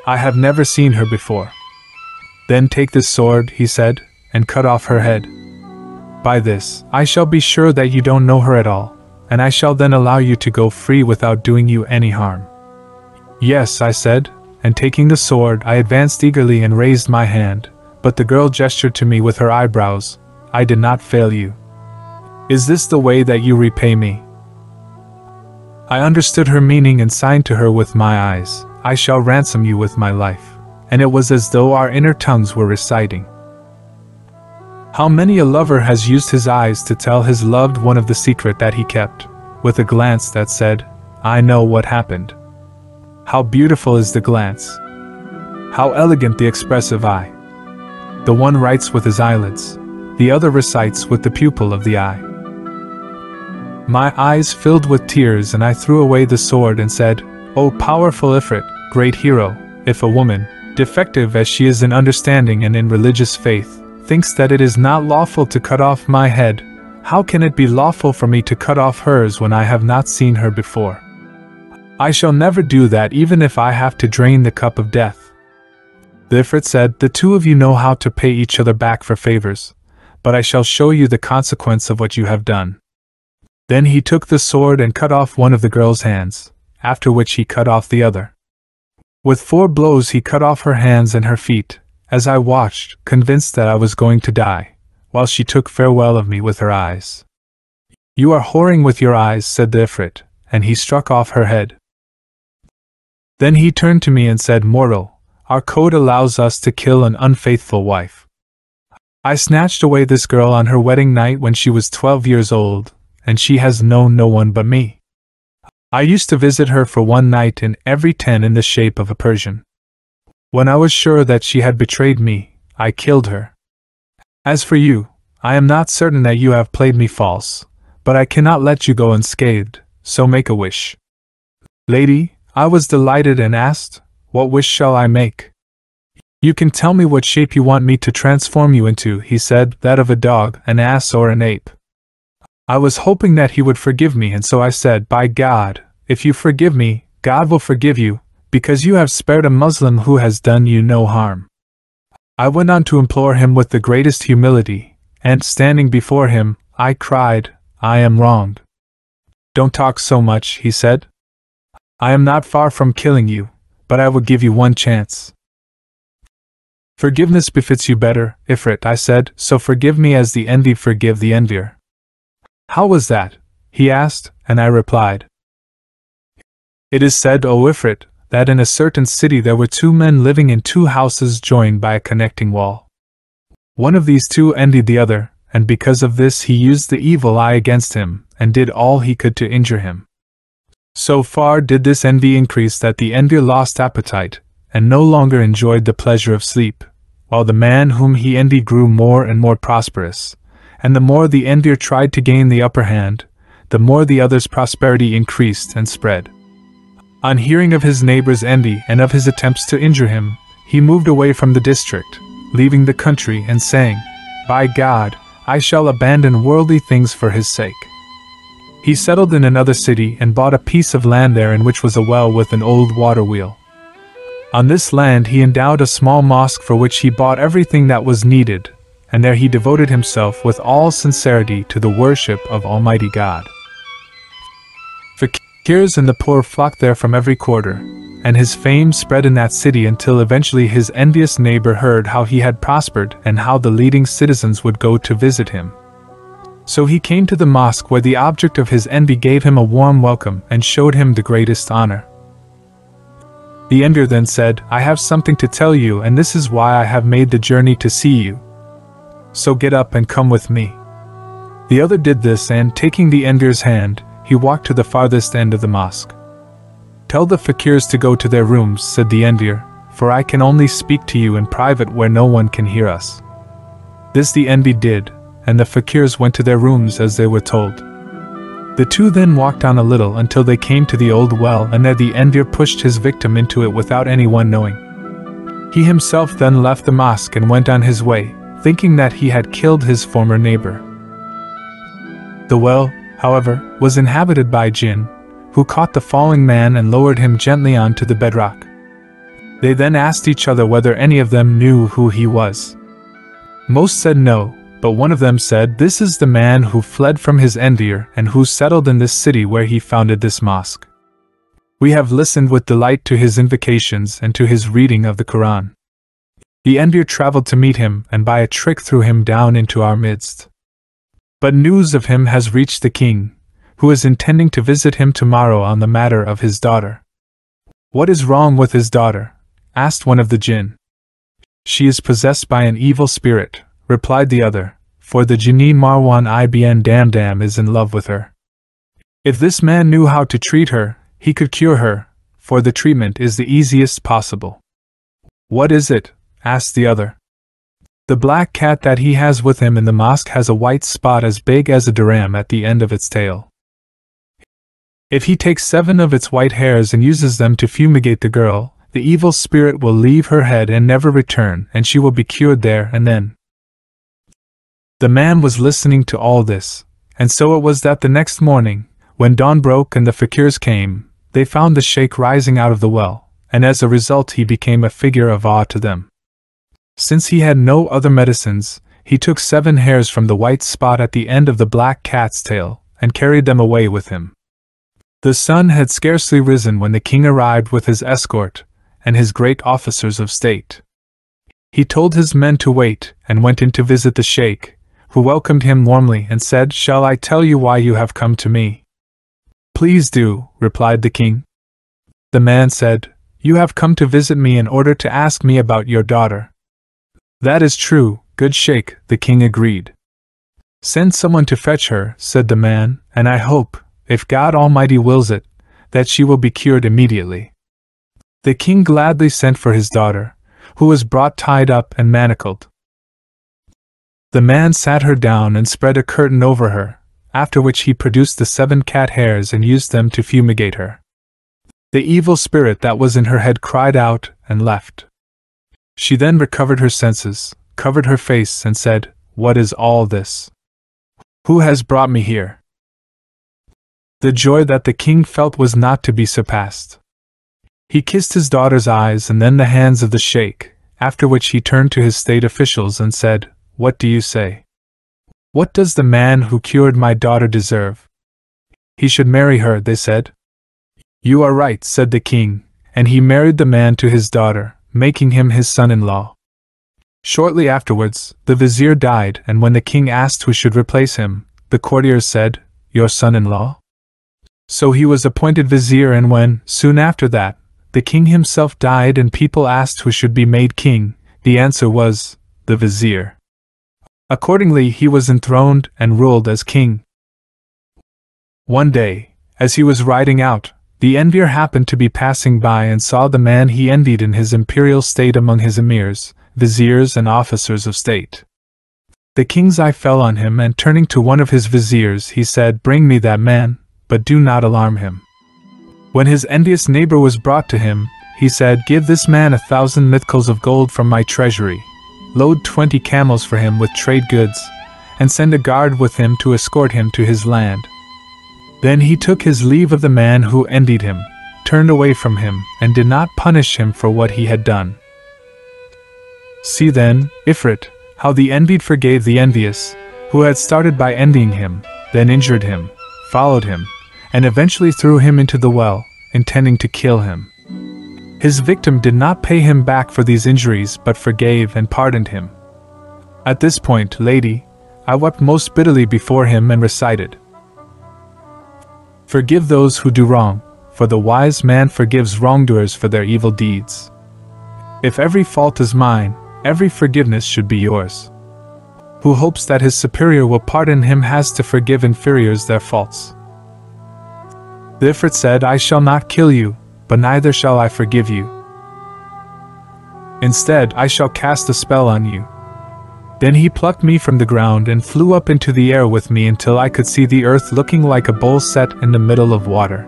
I have never seen her before." "Then take this sword," he said, "and cut off her head. By this, I shall be sure that you don't know her at all, and I shall then allow you to go free without doing you any harm." "Yes," I said, and taking the sword I advanced eagerly and raised my hand, but the girl gestured to me with her eyebrows. "I did not fail you. Is this the way that you repay me?" I understood her meaning and signed to her with my eyes, "I shall ransom you with my life," and it was as though our inner tongues were reciting. How many a lover has used his eyes to tell his loved one of the secret that he kept, with a glance that said, "I know what happened." How beautiful is the glance! How elegant the expressive eye! The one writes with his eyelids, the other recites with the pupil of the eye. My eyes filled with tears and I threw away the sword and said, "O powerful Ifrit, great hero, if a woman, defective as she is in understanding and in religious faith, thinks that it is not lawful to cut off my head, how can it be lawful for me to cut off hers when I have not seen her before? I shall never do that even if I have to drain the cup of death." The Ifrit said, "The two of you know how to pay each other back for favors, but I shall show you the consequence of what you have done." Then he took the sword and cut off one of the girl's hands, after which he cut off the other. With 4 blows he cut off her hands and her feet, as I watched, convinced that I was going to die, while she took farewell of me with her eyes. "You are whoring with your eyes," said the Ifrit, and he struck off her head. Then he turned to me and said, "Mortal, our code allows us to kill an unfaithful wife. I snatched away this girl on her wedding night when she was 12 years old, and she has known no one but me. I used to visit her for one night in every 10 in the shape of a Persian. When I was sure that she had betrayed me, I killed her. As for you, I am not certain that you have played me false, but I cannot let you go unscathed, so make a wish." "Lady," I was delighted and asked, "What wish shall I make?" "You can tell me what shape you want me to transform you into," he said, "that of a dog, an ass or an ape." I was hoping that he would forgive me, and so I said, "By God, if you forgive me, God will forgive you, because you have spared a Muslim who has done you no harm." I went on to implore him with the greatest humility, and standing before him, I cried, "I am wronged." "Don't talk so much," he said. "I am not far from killing you, but I will give you one chance." "Forgiveness befits you better, Ifrit," I said, "so forgive me as the envied forgive the envier." "How was that?" he asked, and I replied, "It is said, O Ifrit, that in a certain city there were 2 men living in 2 houses joined by a connecting wall. One of these 2 envied the other, and because of this he used the evil eye against him, and did all he could to injure him. So far did this envy increase that the envier lost appetite, and no longer enjoyed the pleasure of sleep, while the man whom he envied grew more and more prosperous, and the more the envier tried to gain the upper hand, the more the other's prosperity increased and spread. On hearing of his neighbor's envy and of his attempts to injure him, he moved away from the district, leaving the country and saying, "By God, I shall abandon worldly things for his sake." He settled in another city and bought a piece of land there in which was a well with an old water wheel. On this land he endowed a small mosque for which he bought everything that was needed, and there he devoted himself with all sincerity to the worship of Almighty God. Fakirs and the poor flocked there from every quarter, and his fame spread in that city until eventually his envious neighbor heard how he had prospered and how the leading citizens would go to visit him. So he came to the mosque where the object of his envy gave him a warm welcome and showed him the greatest honor. The envier then said, "I have something to tell you, and this is why I have made the journey to see you. So get up and come with me." The other did this, and taking the envier's hand, he walked to the farthest end of the mosque. "Tell the fakirs to go to their rooms," said the envier, "for I can only speak to you in private where no one can hear us." This the envy did, and the fakirs went to their rooms as they were told. The two then walked on a little until they came to the old well, and there the envier pushed his victim into it without anyone knowing. He himself then left the mosque and went on his way, thinking that he had killed his former neighbor. The well, however, was inhabited by jinn, who caught the falling man and lowered him gently onto the bedrock. They then asked each other whether any of them knew who he was. Most said no, but one of them said, "This is the man who fled from his envier and who settled in this city where he founded this mosque. We have listened with delight to his invocations and to his reading of the Quran." The envier traveled to meet him and by a trick threw him down into our midst. But news of him has reached the king, who is intending to visit him tomorrow on the matter of his daughter. "What is wrong with his daughter?" asked one of the jinn. "She is possessed by an evil spirit," replied the other, "for the Genie Marwan ibn Damdam is in love with her. If this man knew how to treat her, he could cure her, for the treatment is the easiest possible." "What is it?" asked the other. "The black cat that he has with him in the mosque has a white spot as big as a dirham at the end of its tail. If he takes 7 of its white hairs and uses them to fumigate the girl, the evil spirit will leave her head and never return, and she will be cured there and then." The man was listening to all this, and so it was that the next morning, when dawn broke and the fakirs came, they found the sheikh rising out of the well, and as a result he became a figure of awe to them. Since he had no other medicines, he took 7 hairs from the white spot at the end of the black cat's tail, and carried them away with him. The sun had scarcely risen when the king arrived with his escort, and his great officers of state. He told his men to wait, and went in to visit the sheikh, who welcomed him warmly and said, "Shall I tell you why you have come to me?" "Please do," replied the king. The man said, "You have come to visit me in order to ask me about your daughter." "That is true, good sheikh," the king agreed. "Send someone to fetch her," said the man, "and I hope, if God Almighty wills it, that she will be cured immediately." The king gladly sent for his daughter, who was brought tied up and manacled. The man sat her down and spread a curtain over her, after which he produced the 7 cat hairs and used them to fumigate her. The evil spirit that was in her head cried out and left. She then recovered her senses, covered her face, and said, "What is all this? Who has brought me here?" The joy that the king felt was not to be surpassed. He kissed his daughter's eyes and then the hands of the sheikh, after which he turned to his state officials and said, "What do you say? What does the man who cured my daughter deserve?" "He should marry her," they said. "You are right," said the king, and he married the man to his daughter, making him his son-in-law. Shortly afterwards, the vizier died, and when the king asked who should replace him, the courtiers said, "Your son-in-law?" So he was appointed vizier, and when, soon after that, the king himself died and people asked who should be made king, the answer was, the vizier. Accordingly he was enthroned and ruled as king. One day, as he was riding out, the envier happened to be passing by and saw the man he envied in his imperial state among his emirs, viziers and officers of state. The king's eye fell on him, and turning to one of his viziers, he said, "Bring me that man, but do not alarm him." When his envious neighbor was brought to him, he said, "Give this man 1,000 mithqals of gold from my treasury, load 20 camels for him with trade goods, and send a guard with him to escort him to his land." Then he took his leave of the man who envied him, turned away from him, and did not punish him for what he had done. See then, Ifrit, how the envied forgave the envious, who had started by envying him, then injured him, followed him, and eventually threw him into the well, intending to kill him. His victim did not pay him back for these injuries, but forgave and pardoned him. At this point, lady, I wept most bitterly before him and recited, "Forgive those who do wrong, for the wise man forgives wrongdoers for their evil deeds. If every fault is mine, every forgiveness should be yours. Who hopes that his superior will pardon him has to forgive inferiors their faults." The Ifrit said, "I shall not kill you, but neither shall I forgive you. Instead, I shall cast a spell on you." Then he plucked me from the ground and flew up into the air with me until I could see the earth looking like a bowl set in the middle of water.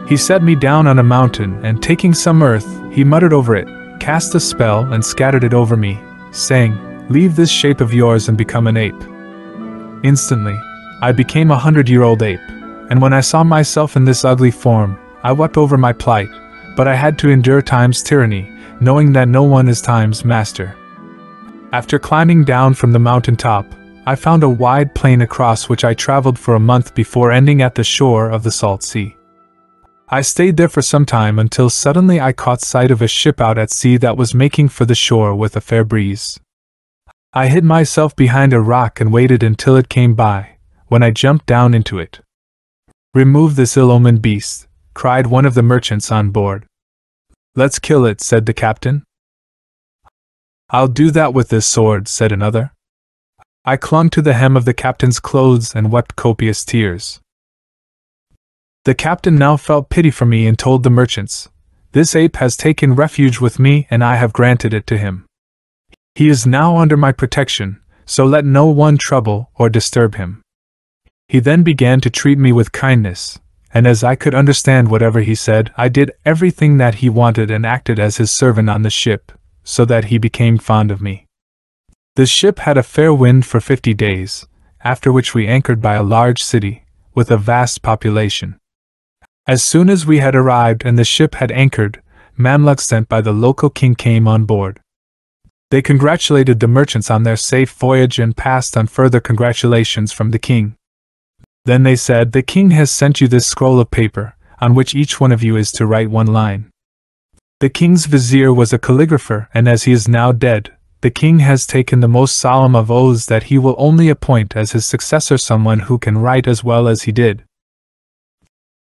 He set me down on a mountain, and taking some earth, he muttered over it, cast a spell, and scattered it over me, saying, "Leave this shape of yours and become an ape." Instantly, I became a 100-year-old ape, and when I saw myself in this ugly form, I wept over my plight, but I had to endure time's tyranny, knowing that no one is time's master. After climbing down from the mountain top, I found a wide plain across which I traveled for a month before ending at the shore of the salt sea. I stayed there for some time until suddenly I caught sight of a ship out at sea that was making for the shore with a fair breeze. I hid myself behind a rock and waited until it came by, when I jumped down into it. "Remove this ill-omened beast," cried one of the merchants on board. "Let's kill it," said the captain. "I'll do that with this sword," said another. I clung to the hem of the captain's clothes and wept copious tears. The captain now felt pity for me and told the merchants, "This ape has taken refuge with me and I have granted it to him. He is now under my protection, so let no one trouble or disturb him." He then began to treat me with kindness, and as I could understand whatever he said, I did everything that he wanted and acted as his servant on the ship, so that he became fond of me. The ship had a fair wind for 50 days, after which we anchored by a large city, with a vast population. As soon as we had arrived and the ship had anchored, Mamluks sent by the local king came on board. They congratulated the merchants on their safe voyage and passed on further congratulations from the king. Then they said, "The king has sent you this scroll of paper, on which each one of you is to write one line." The king's vizier was a calligrapher, and as he is now dead, the king has taken the most solemn of oaths that he will only appoint as his successor someone who can write as well as he did.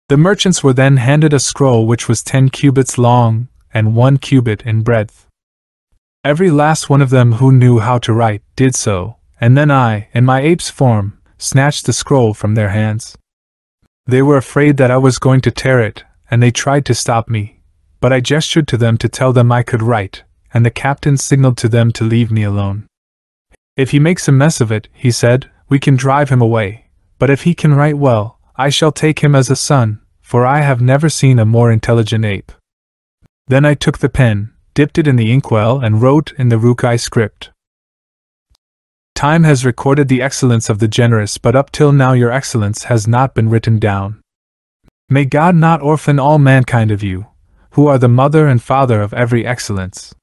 The merchants were then handed a scroll which was 10 cubits long, and 1 cubit in breadth. Every last one of them who knew how to write did so, and then I, in my ape's form, snatched the scroll from their hands. They were afraid that I was going to tear it, and they tried to stop me, but I gestured to them to tell them I could write, and the captain signaled to them to leave me alone. "If he makes a mess of it," he said, "we can drive him away, but if he can write well, I shall take him as a son, for I have never seen a more intelligent ape." Then I took the pen, dipped it in the inkwell, and wrote in the Rukai script. "Time has recorded the excellence of the generous, but up till now your excellence has not been written down. May God not orphan all mankind of you, who are the mother and father of every excellence."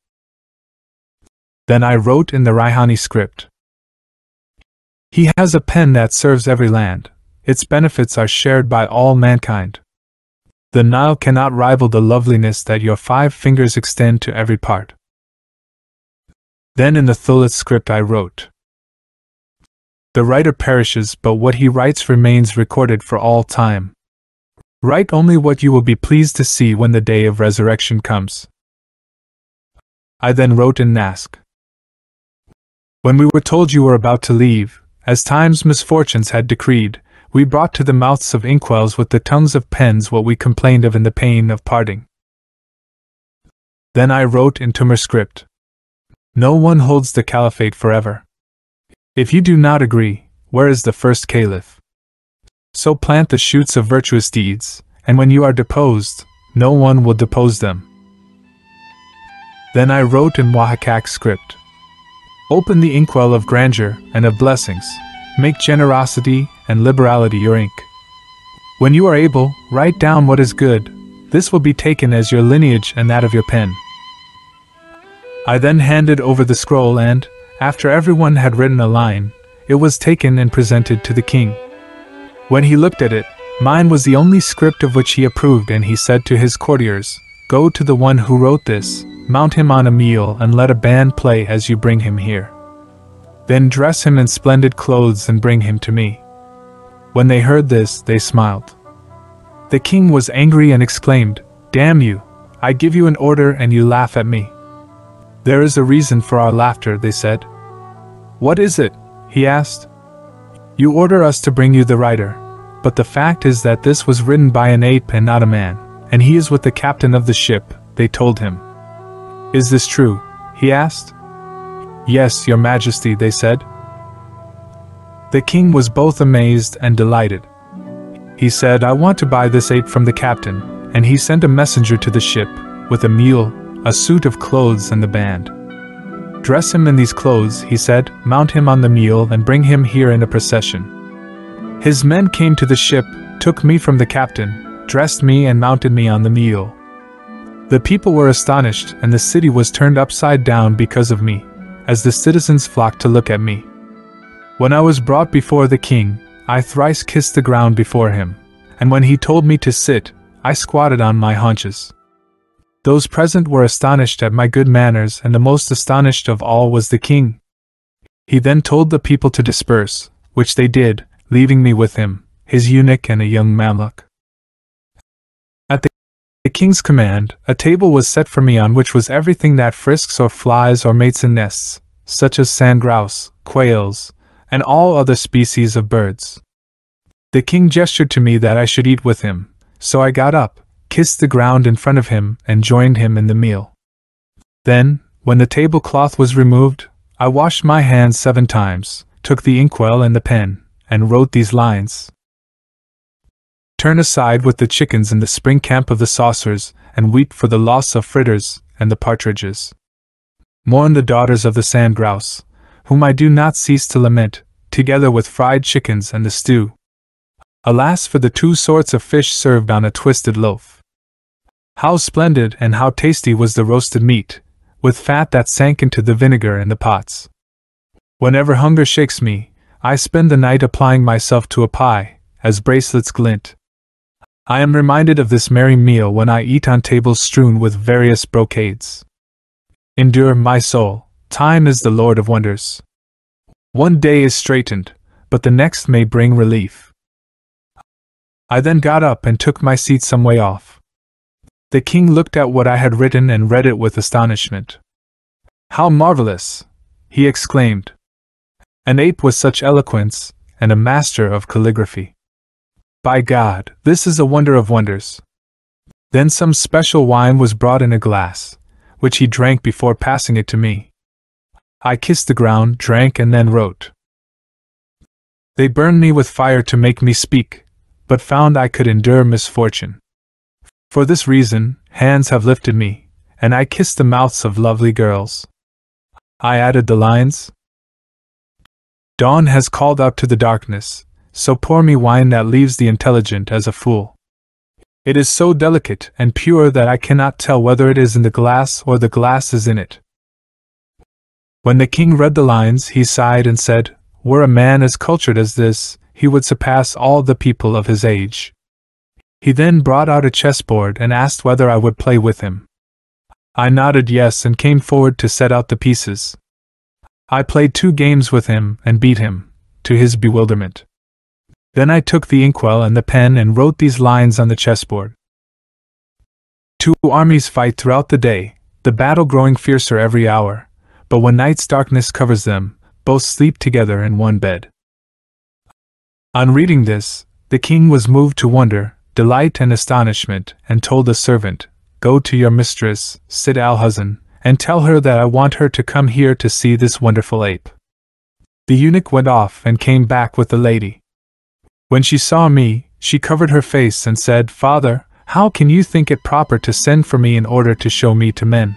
Then I wrote in the Raihani script, "He has a pen that serves every land. Its benefits are shared by all mankind. The Nile cannot rival the loveliness that your 5 fingers extend to every part." Then in the Thulit script I wrote, "The writer perishes, but what he writes remains recorded for all time. Write only what you will be pleased to see when the day of resurrection comes." I then wrote in Nask, "When we were told you were about to leave, as time's misfortunes had decreed, we brought to the mouths of inkwells with the tongues of pens what we complained of in the pain of parting." Then I wrote in Tumur script, "No one holds the caliphate forever. If you do not agree, where is the first caliph? So plant the shoots of virtuous deeds, and when you are deposed, no one will depose them. Then I wrote in Wahakak script. Open the inkwell of grandeur and of blessings. Make generosity and liberality your ink. When you are able, write down what is good. This will be taken as your lineage and that of your pen. I then handed over the scroll and, after everyone had written a line, it was taken and presented to the king. When he looked at it, mine was the only script of which he approved, and he said to his courtiers, Go to the one who wrote this, mount him on a mule and let a band play as you bring him here. Then dress him in splendid clothes and bring him to me. When they heard this, they smiled. The king was angry and exclaimed, Damn you! I give you an order and you laugh at me. There is a reason for our laughter, they said. What is it? He asked. You order us to bring you the writer, but the fact is that this was written by an ape and not a man, and he is with the captain of the ship, they told him. Is this true? He asked. Yes, your majesty, they said. The king was both amazed and delighted. He said, I want to buy this ape from the captain, and he sent a messenger to the ship, with a mule, a suit of clothes and the band. Dress him in these clothes, he said, mount him on the mule and bring him here in a procession. His men came to the ship, took me from the captain, dressed me and mounted me on the mule. The people were astonished, and the city was turned upside down because of me, as the citizens flocked to look at me. When I was brought before the king, I thrice kissed the ground before him, and when he told me to sit, I squatted on my haunches. Those present were astonished at my good manners, and the most astonished of all was the king. He then told the people to disperse, which they did, leaving me with him, his eunuch and a young Mamluk. At the king's command, a table was set for me on which was everything that frisks or flies or mates in nests, such as sandgrouse, quails, and all other species of birds. The king gestured to me that I should eat with him, so I got up, kissed the ground in front of him, and joined him in the meal. Then, when the tablecloth was removed, I washed my hands 7 times, took the inkwell and the pen, and wrote these lines. Turn aside with the chickens in the spring camp of the saucers, and weep for the loss of fritters and the partridges. Mourn the daughters of the sandgrouse, whom I do not cease to lament, together with fried chickens and the stew. Alas for the 2 sorts of fish served on a twisted loaf. How splendid and how tasty was the roasted meat, with fat that sank into the vinegar in the pots. Whenever hunger shakes me, I spend the night applying myself to a pie, as bracelets glint. I am reminded of this merry meal when I eat on tables strewn with various brocades. Endure, my soul, time is the Lord of wonders. One day is straitened, but the next may bring relief. I then got up and took my seat some way off. The king looked at what I had written and read it with astonishment. How marvelous! He exclaimed. An ape with such eloquence, and a master of calligraphy. By God, this is a wonder of wonders. Then some special wine was brought in a glass, which he drank before passing it to me. I kissed the ground, drank, and then wrote. They burned me with fire to make me speak, but found I could endure misfortune. For this reason, hands have lifted me, and I kissed the mouths of lovely girls. I added the lines. Dawn has called out to the darkness, so pour me wine that leaves the intelligent as a fool. It is so delicate and pure that I cannot tell whether it is in the glass or the glass is in it. When the king read the lines, he sighed and said, Were a man as cultured as this, he would surpass all the people of his age. He then brought out a chessboard and asked whether I would play with him. I nodded yes and came forward to set out the pieces. I played 2 games with him and beat him, to his bewilderment. Then I took the inkwell and the pen and wrote these lines on the chessboard. 2 armies fight throughout the day, the battle growing fiercer every hour, but when night's darkness covers them, both sleep together in one bed. On reading this, the king was moved to wonder, delight and astonishment, and told the servant, Go to your mistress, Sid al-Huzn, and tell her that I want her to come here to see this wonderful ape. The eunuch went off and came back with the lady. When she saw me, she covered her face and said, "Father, how can you think it proper to send for me in order to show me to men?"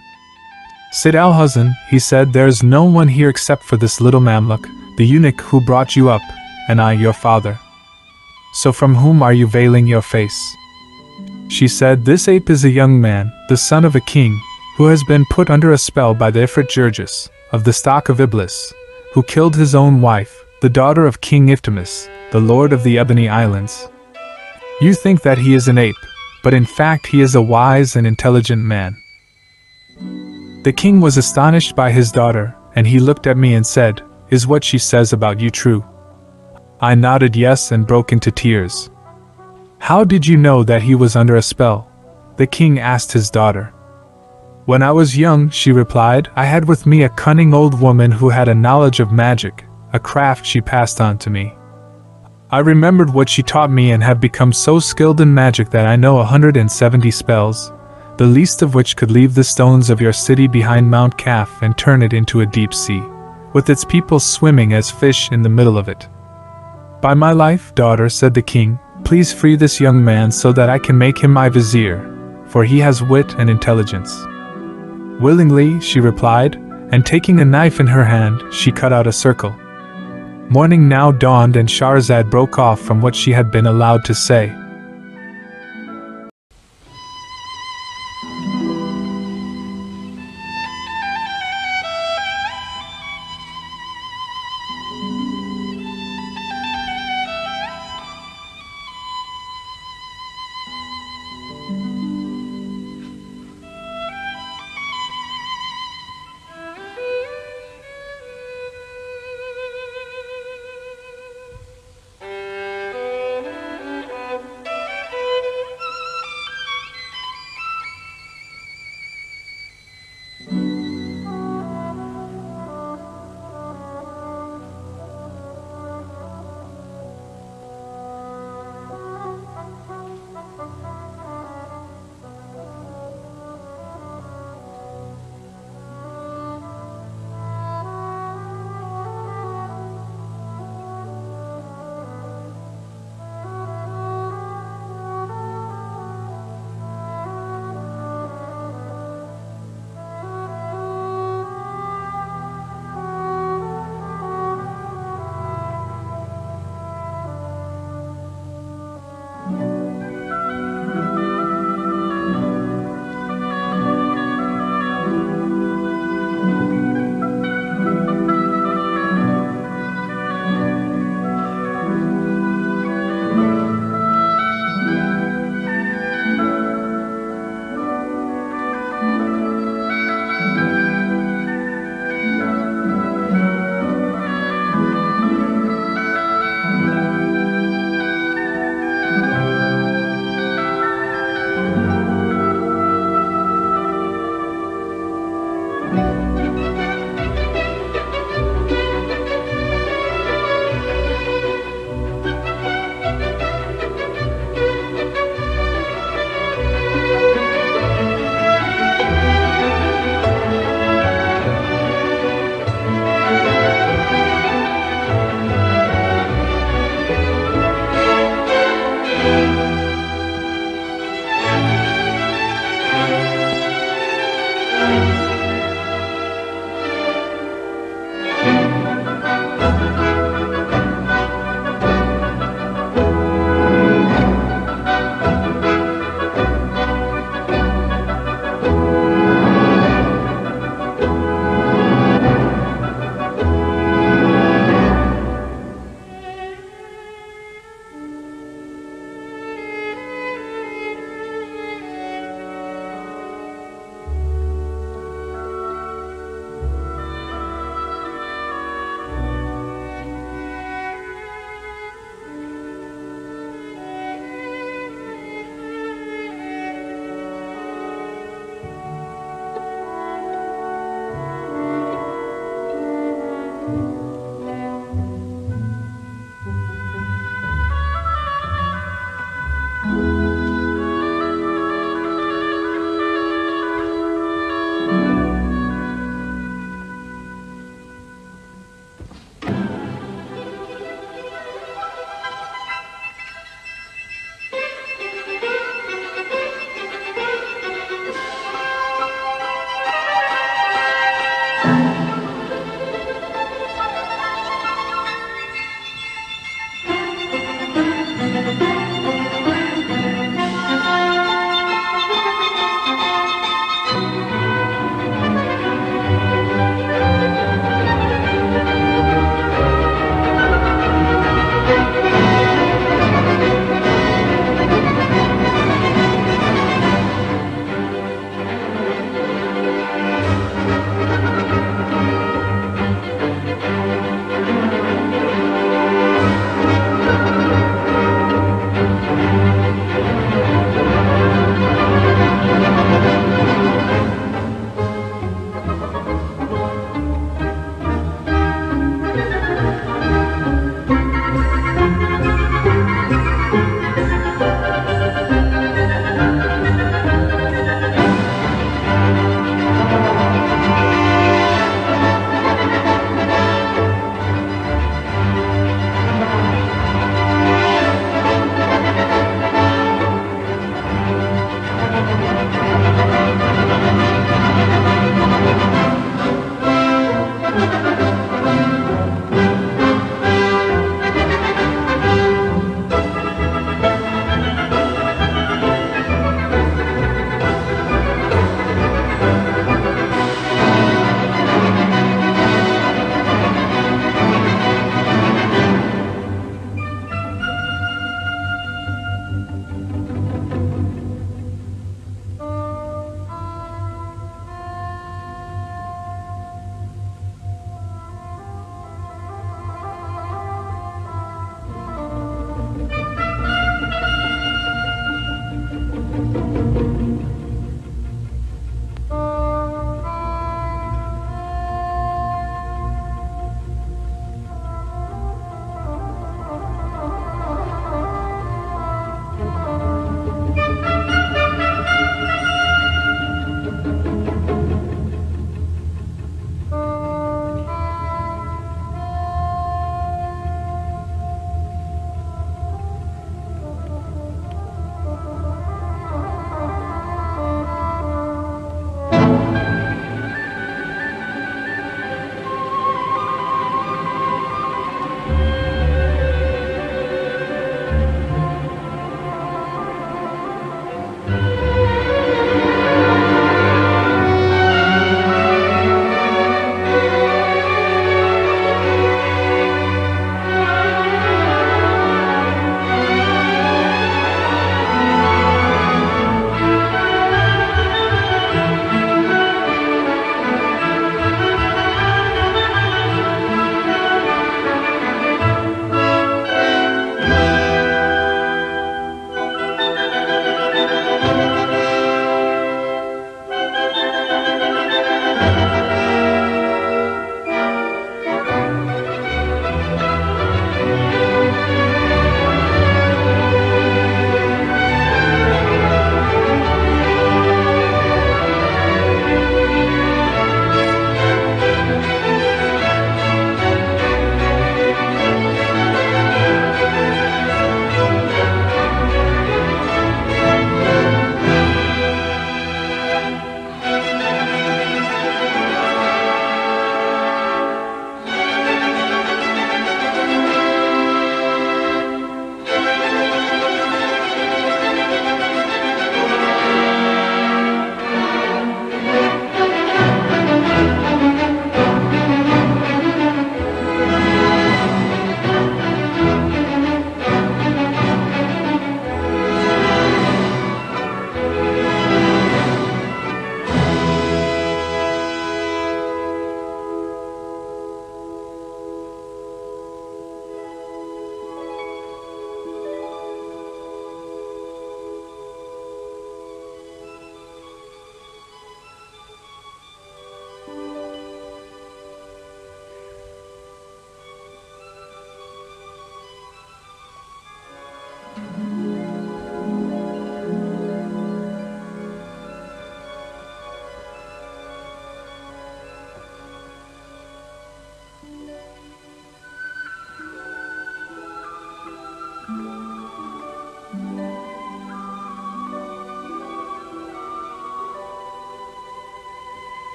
"Said Al-Hasan," he said, "there is no one here except for this little Mamluk, the eunuch who brought you up, and I, your father. So from whom are you veiling your face?" She said, "This ape is a young man, the son of a king, who has been put under a spell by the Ifrit Jurgis, of the stock of Iblis, who killed his own wife, the daughter of King Iftimus, the lord of the Ebony Islands. You think that he is an ape, but in fact he is a wise and intelligent man." The king was astonished by his daughter, and he looked at me and said, "Is what she says about you true?" I nodded yes and broke into tears. "How did you know that he was under a spell?" the king asked his daughter. "When I was young," she replied, "I had with me a cunning old woman who had a knowledge of magic, a craft she passed on to me. I remembered what she taught me and have become so skilled in magic that I know 170 spells, the least of which could leave the stones of your city behind Mount Kaf and turn it into a deep sea, with its people swimming as fish in the middle of it. By my life, daughter," said the king, "please free this young man so that I can make him my vizier, for he has wit and intelligence." "Willingly," she replied, and taking a knife in her hand, she cut out a circle. Morning now dawned and Shahrazad broke off from what she had been allowed to say.